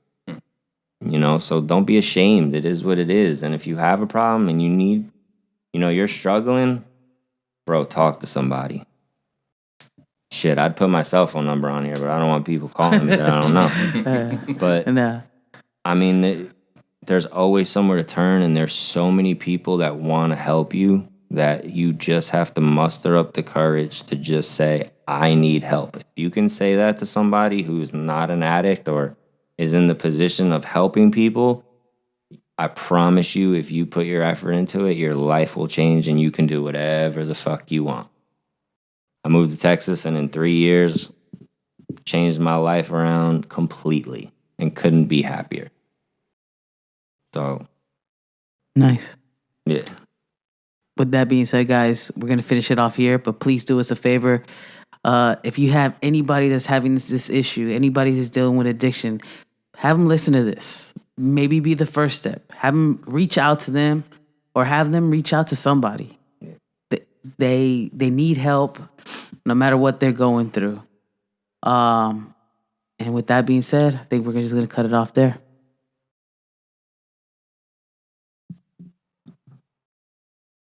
You know, so don't be ashamed. It is what it is. And if you have a problem and you need, you know, you're struggling, bro, talk to somebody. shit, I'd put my cell phone number on here, but I don't want people calling me that I don't know. But I mean, there's always somewhere to turn, and there's so many people that want to help you that you just have to muster up the courage to just say, I need help. If you can say that to somebody who's not an addict or is in the position of helping people, I promise you, if you put your effort into it, your life will change and you can do whatever the fuck you want. I moved to Texas, and in 3 years, changed my life around completely and couldn't be happier. So. Nice. Yeah. With that being said, guys, we're going to finish it off here, but please do us a favor. If you have anybody that's having this issue, anybody that's dealing with addiction, have them listen to this. Maybe be the first step. Have them reach out to them or have them reach out to somebody. They need help no matter what they're going through. And with that being said, I think we're just going to cut it off there.